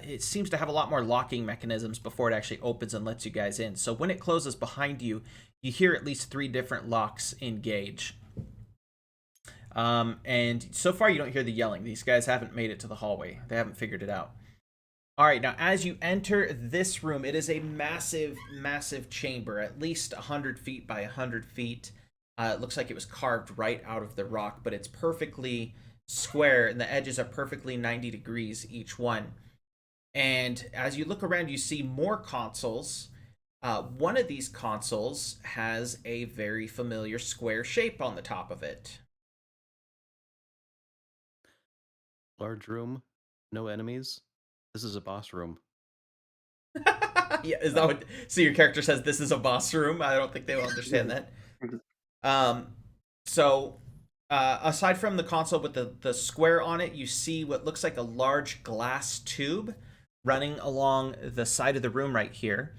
it seems to have a lot more locking mechanisms before it actually opens and lets you guys in. So when it closes behind you, you hear at least 3 different locks engage. And so far you don't hear the yelling. These guys haven't made it to the hallway. They haven't figured it out. All right, now as you enter this room, it is a massive, massive chamber, at least 100 feet by 100 feet. It looks like it was carved right out of the rock, but it's perfectly square, and the edges are perfectly 90 degrees each one. And as you look around, you see more consoles. One of these consoles has a very familiar square shape on the top of it. Large room, no enemies. This is a boss room. Yeah, is that what? So your character says this is a boss room? I don't think they will understand that. So aside from the console with the square on it, you see what looks like a large glass tube running along the side of the room right here.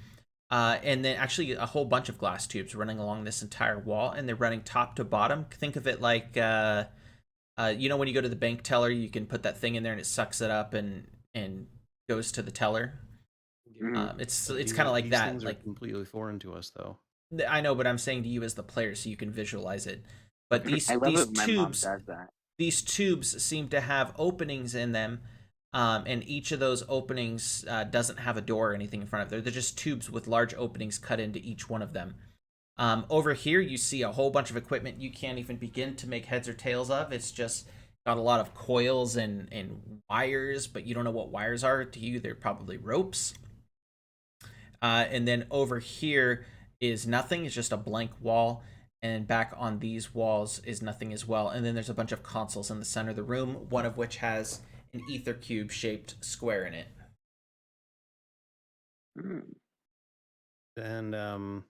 And then actually a whole bunch of glass tubes running along this entire wall, and they're running top to bottom. Think of it like, you know, when you go to the bank teller, you can put that thing in there and it sucks it up and goes to the teller. It's kind of like These that. things are Like, completely foreign to us, though. I know, but I'm saying to you as the player so you can visualize it. But these I love these it when my mom tubes does that. these tubes seem to have openings in them And each of those openings doesn't have a door or anything in front of it. They're just tubes with large openings cut into each one of them. Over here, you see a whole bunch of equipment you can't even begin to make heads or tails of. It's just got a lot of coils and wires, but you don't know what wires are. To you, they're probably ropes. And then over here is nothing. It's just a blank wall. And back on these walls is nothing as well. And then there's a bunch of consoles in the center of the room, one of which has an ether cube shaped square in it. And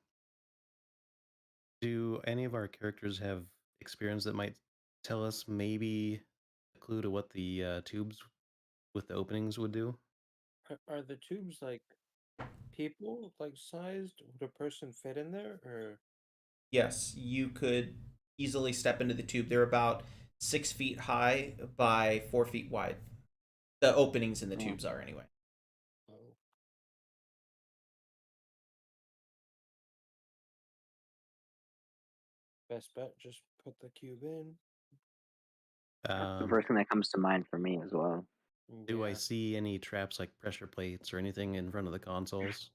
do any of our characters have experience that might tell us maybe a clue to what the tubes with the openings would do? Are the tubes like people like sized? Would a person fit in there, or Yes, you could easily step into the tube. They're about 6 feet high by 4 feet wide. The openings in the tubes are anyway. oh, best bet? Just put the cube in. That's the Um, first thing that comes to mind for me as well. do I Yeah. see any traps like pressure plates or anything in front of the consoles?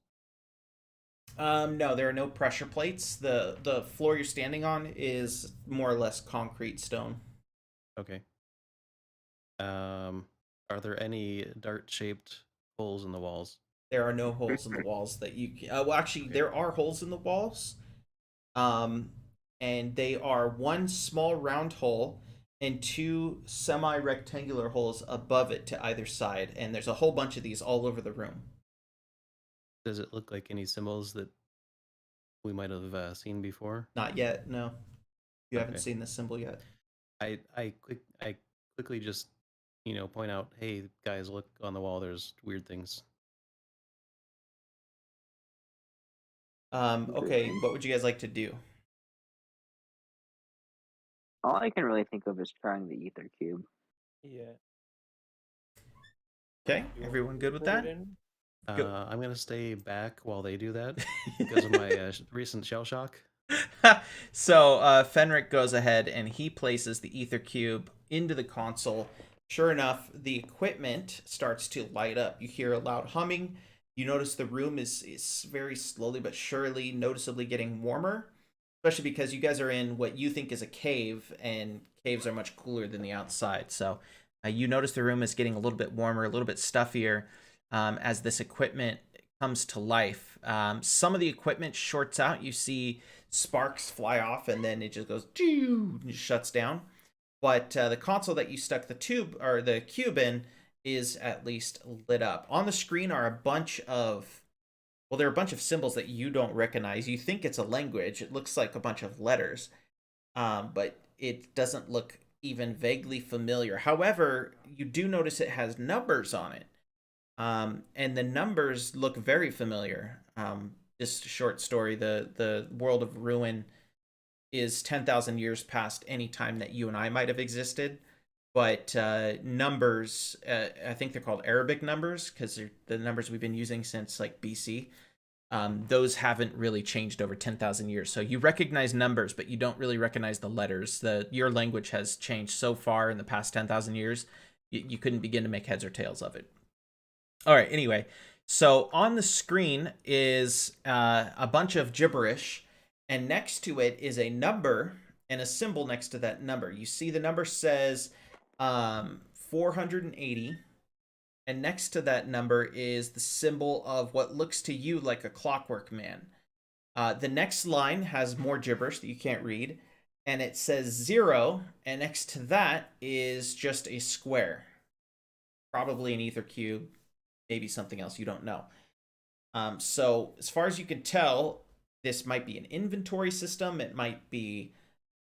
No, there are no pressure plates. The floor you're standing on is more or less concrete stone. Okay. Are there any dart-shaped holes in the walls? There are no holes in the walls that you can. Well, actually, Okay. there are holes in the walls. Um, and they are one small round hole and two semi-rectangular holes above it to either side. And there's a whole bunch of these all over the room. Does it look like any symbols that we might have seen before? Not yet, no. You haven't Okay. seen this symbol yet. I quickly just point out, hey guys, look on the wall. There's weird things. Okay, what would you guys like to do? All I can really think of is trying the ether cube. Yeah. Okay, You want everyone me good to with put it that? in? Go. I'm gonna stay back while they do that because of my recent shell shock. So Fenric goes ahead and he places the ether cube into the console. Sure enough, the equipment starts to light up. You hear a loud humming. You notice the room is very slowly but surely noticeably getting warmer, especially because you guys are in what you think is a cave, and caves are much cooler than the outside. So you notice the room is getting a little bit warmer, a little bit stuffier as this equipment comes to life. Some of the equipment shorts out. You see sparks fly off, and then it just goes and just shuts down. But the console that you stuck the tube or the cube in is at least lit up. On the screen are a bunch of there are a bunch of symbols that you don't recognize. You think it's a language. It looks like a bunch of letters, but it doesn't look even vaguely familiar. However, you do notice it has numbers on it, and the numbers look very familiar. Just a short story: the world of Ruin is 10,000 years past any time that you and I might have existed. But numbers, I think they're called Arabic numbers because they're the numbers we've been using since like BC. Those haven't really changed over 10,000 years. So you recognize numbers, but you don't really recognize the letters. Your language has changed so far in the past 10,000 years, you couldn't begin to make heads or tails of it. All right, anyway. So on the screen is a bunch of gibberish, and next to it is a number and a symbol next to that number. You see the number says 480, and next to that number is the symbol of what looks to you like a clockwork man. The next line has more gibberish that you can't read, and it says 0, and next to that is just a square. Probably an ether cube, maybe something else, you don't know. So as far as you can tell, this might be an inventory system, it might be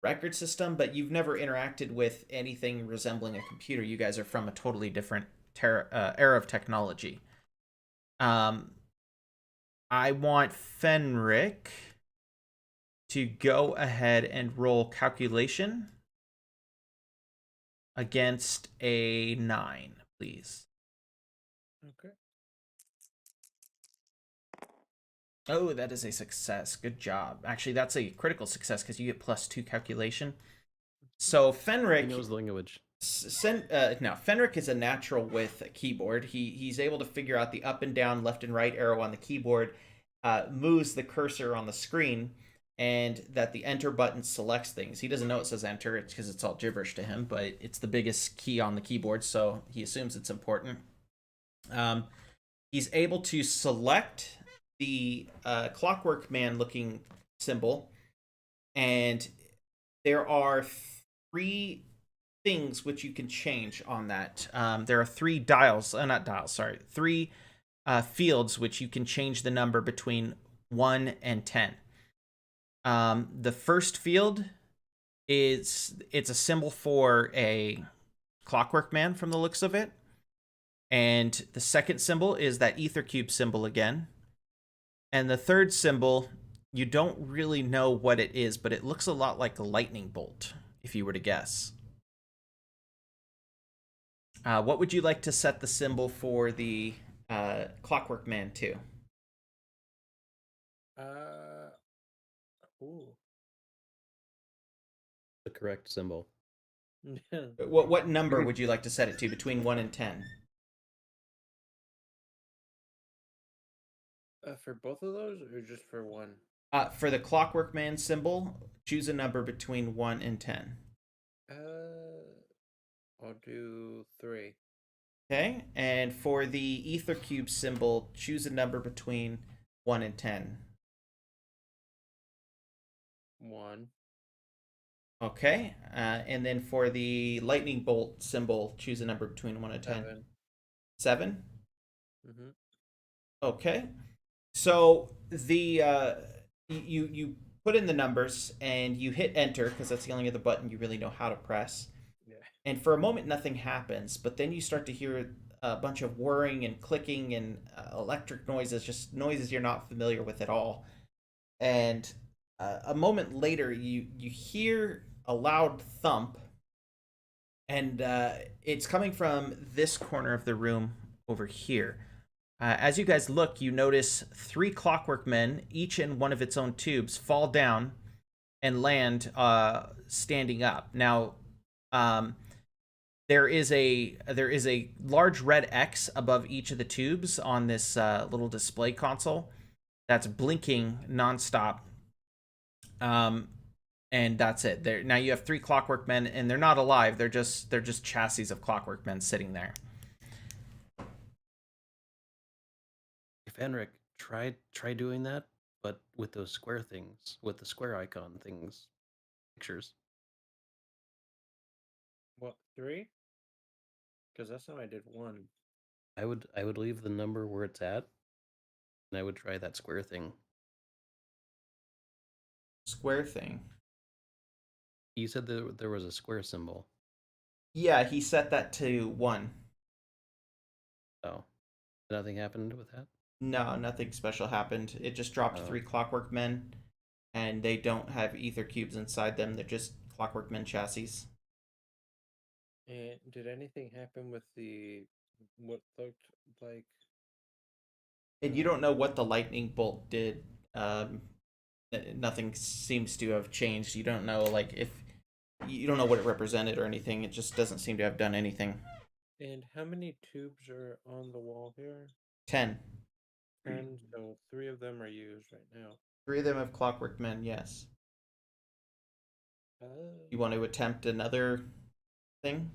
record system, but you've never interacted with anything resembling a computer. You guys are from a totally different era of technology. I want Fenric to go ahead and roll calculation against a 9, please. Okay. Oh, that is a success. Good job. Actually, that's a critical success because you get +2 calculation. So He Fenric, knows the language. No, Fenric is a natural with a keyboard. He's able to figure out the up and down, left and right arrow on the keyboard, moves the cursor on the screen, and that the enter button selects things. He doesn't know it says enter, it's because it's all gibberish to him, but it's the biggest key on the keyboard, so he assumes it's important. He's able to select the Clockwork Man looking symbol, and there are 3 things which you can change on that. There are 3 dials, not dials, sorry, 3 fields which you can change the number between 1 and 10. The first field it's a symbol for a Clockwork Man from the looks of it. And the second symbol is that ether cube symbol again. And the third symbol, you don't really know what it is, but it looks a lot like a lightning bolt, if you were to guess. What would you like to set the symbol for the Clockwork Man to? Ooh. The correct symbol. What number would you like to set it to between 1 and 10? For both of those, or just for one? For the Clockwork Man symbol, choose a number between 1 and 10. I'll do 3. Okay, and for the ether cube symbol, choose a number between 1 and 10. 1. Okay, and then for the lightning bolt symbol, choose a number between 1 and 10. 7. 7? Mm-hmm. Okay, so the you put in the numbers and you hit enter because that's the only other button you really know how to press. Yeah. And for a moment, nothing happens, but then you start to hear a bunch of whirring and clicking and electric noises, just noises you're not familiar with at all. And a moment later, you hear a loud thump, and it's coming from this corner of the room over here. As you guys look, you notice 3 Clockwork Men, each in one of its own tubes, fall down and land standing up. Now, there is a large red X above each of the tubes on this little display console that's blinking nonstop. And that's it. There now you have 3 Clockwork Men, and they're not alive. They're just chassis of Clockwork Men sitting there. If Henrik try doing that, but with those square things, with the square icon things, pictures. What, 3? Because that's how I did 1. I would leave the number where it's at, and I would try that square thing. Square thing. You said there was a square symbol. Yeah, he set that to 1. Oh, nothing happened with that? No, nothing special happened. It just dropped 3 Clockwork Men, and they don't have ether cubes inside them. They're just Clockwork Men chassis. And did anything happen with what looked like? And you don't know what the lightning bolt did. Nothing seems to have changed. You don't know, like, if you don't know what it represented or anything. It just doesn't seem to have done anything. And how many tubes are on the wall here? 10. 10, so 3 of them are used right now. 3 of them have Clockwork Men, yes. You want to attempt another thing?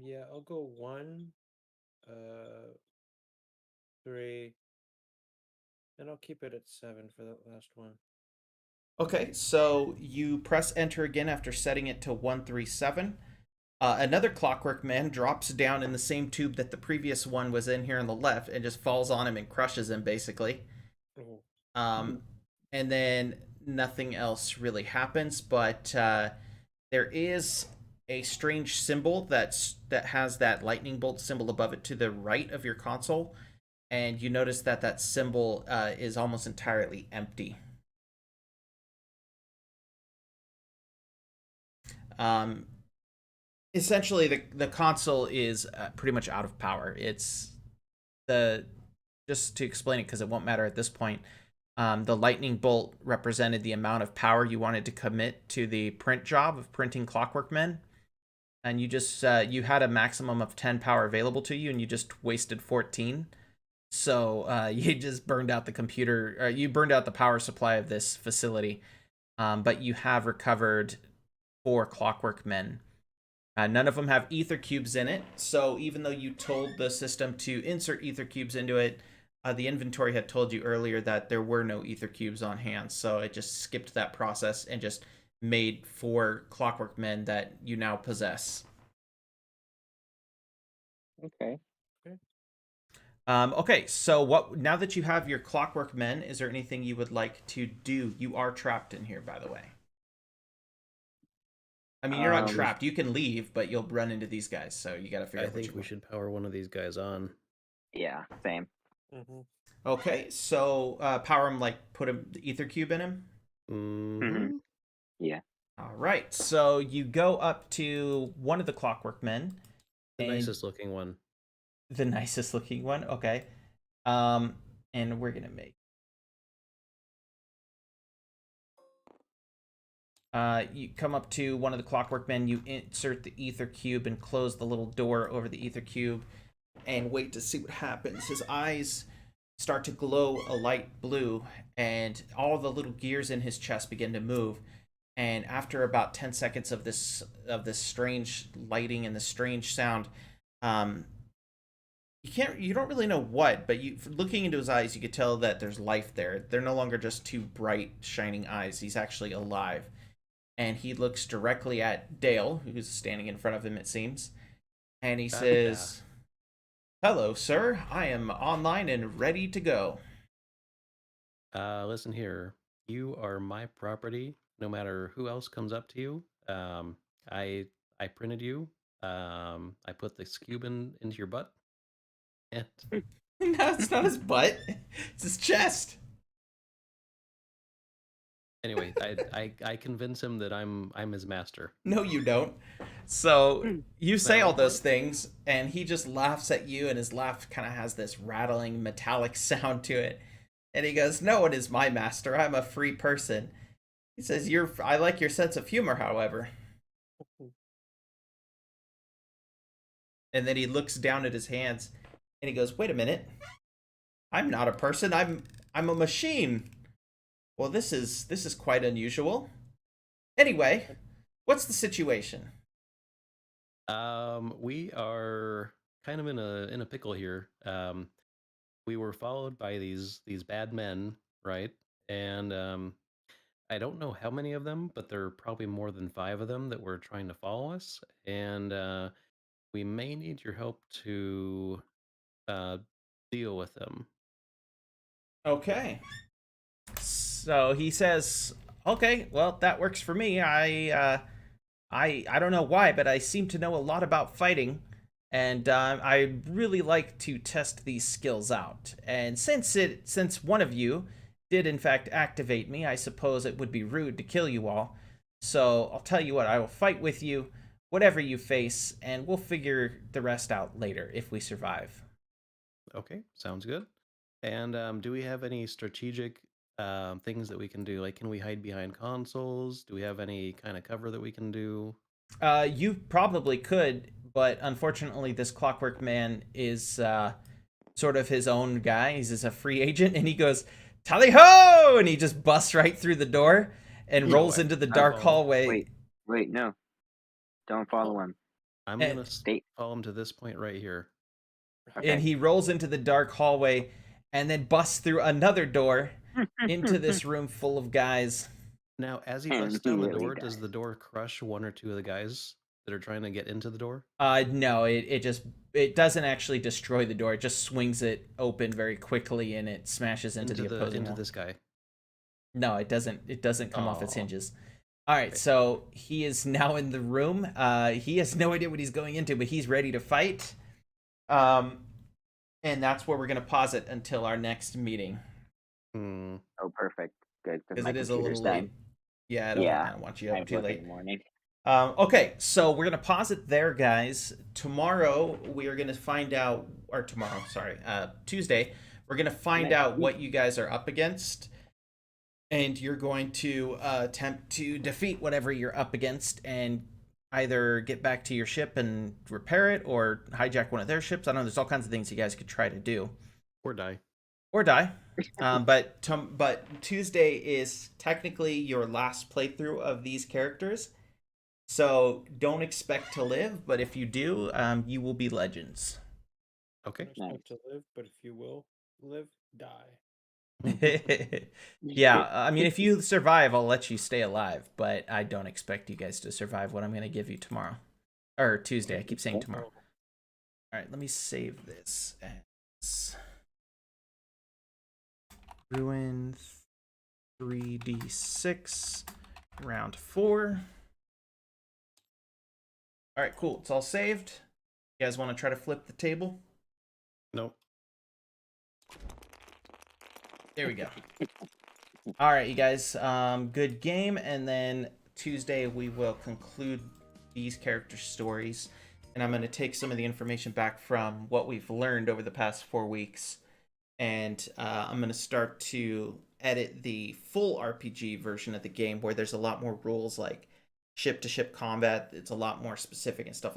Yeah, I'll go 1, 3, and I'll keep it at 7 for that last one. Okay, so you press enter again after setting it to 137. Another Clockwork Man drops down in the same tube that the previous one was in here on the left and just falls on him and crushes him, basically. Oh. And then nothing else really happens, but there is a strange symbol that has that lightning bolt symbol above it to the right of your console, and you notice that symbol is almost entirely empty. Essentially, the console is pretty much out of power. It's just to explain it, because it won't matter at this point. The lightning bolt represented the amount of power you wanted to commit to the print job of printing Clockwork Men, and you just you had a maximum of 10 power available to you, and you just wasted 14. So you just burned out the computer. You burned out the power supply of this facility, but you have recovered 4 clockwork men. None of them have ether cubes in it, so even though you told the system to insert ether cubes into it, the inventory had told you earlier that there were no ether cubes on hand, so it just skipped that process and just made 4 clockwork men that you now possess. Okay. Okay, so what? Now that you have your clockwork men, is there anything you would like to do? You are trapped in here, by the way. I mean, you're not trapped. You can leave, but you'll run into these guys, so you got to figure I out what you think we want. should power one of these guys on. Yeah, same. Mm-hmm. Okay, so power him, like put a ether cube in him. Mm-hmm. Yeah. All right, so you go up to one of the clockwork men. The and nicest looking one. The nicest looking one. Okay, and we're gonna make. You come up to one of the clockwork men, you insert the ether cube and close the little door over the ether cube and wait to see what happens. His eyes start to glow a light blue, and all the little gears in his chest begin to move. And after about 10 seconds of this strange lighting and this strange sound, you don't really know what, but looking into his eyes, you could tell that there's life there. They're no longer just 2 bright shining eyes. He's actually alive. And he looks directly at Dale, who's standing in front of him, it seems. And he says, "Hello, sir. I am online and ready to go." Listen here. You are my property. No matter who else comes up to you. I printed you. I put this cube into your butt. And No, it's not his butt. It's his chest. anyway, I convince him that I'm his master. No, you don't. So you say Well, all those things, and he just laughs at you, and his laugh kind of has this rattling, metallic sound to it. And he goes, "No one is my master. I'm a free person." He says, I like your sense of humor, however." And then he looks down at his hands, and he goes, "Wait a minute. I'm not a person. I'm a machine. Well, this is quite unusual. Anyway, what's the situation?" We are kind of in a pickle here. We were followed by these bad men, right? And I don't know how many of them, but there are probably more than 5 of them that were trying to follow us, and we may need your help to uh, deal with them. Okay. So he says, "Okay, well, that works for me. I don't know why, but I seem to know a lot about fighting, and I really like to test these skills out. And since one of you did in fact activate me, I suppose it would be rude to kill you all. So I'll tell you what, I will fight with you, whatever you face, and we'll figure the rest out later if we survive." Okay, sounds good. And do we have any strategic things that we can do? Like, can we hide behind consoles? Do we have any kind of cover that we can do? You probably could, but unfortunately, this Clockwork Man is sort of his own guy. He's just a free agent, and he goes, "Tally ho!" and he just busts right through the door and rolls into the dark hallway. Wait, no. Don't follow him. I'm And- gonna follow him to this point right here. Okay. And he rolls into the dark hallway and then busts through another door into this room full of guys. Now, as he And busts he down the really door, does dies. the door crush 1 or 2 of the guys that are trying to get into the door? No, it doesn't actually destroy the door. It just swings it open very quickly and it smashes into the opposing into wall. this guy. No, it doesn't. It doesn't come off its Aw. hinges. All right, Okay. so he is now in the room. He has no idea what he's going into, but he's ready to fight. And that's where we're gonna pause it until our next meeting Hmm. Oh, perfect. Good. because my it is a computer's little late. done. Yeah, I don't want you I up have too work in late. the morning. Okay, so we're gonna pause it there, guys. Tomorrow we are gonna find out, or tomorrow, sorry, Tuesday, we're gonna find Next out week. what you guys are up against, and you're going to attempt to defeat whatever you're up against and either get back to your ship and repair it, or hijack one of their ships. I don't know. There's all kinds of things you guys could try to do, Or die. or die. But Tuesday is technically your last playthrough of these characters, so don't expect to live. But if you do, you will be legends. Okay. Don't expect to live, but if you will live, die. Yeah, I mean, if you survive, I'll let you stay alive, but I don't expect you guys to survive what I'm going to give you tomorrow. Or Tuesday, I keep saying tomorrow. Alright, let me save this as Ruin 3d6, round 4. Alright, cool, it's all saved. You guys want to try to flip the table? Nope. There we go. All right, you guys. Good game, and then Tuesday we will conclude these character stories, and I'm going to take some of the information back from what we've learned over the past 4 weeks, and I'm going to start to edit the full RPG version of the game, where there's a lot more rules, like ship-to-ship combat. It's a lot more specific and stuff like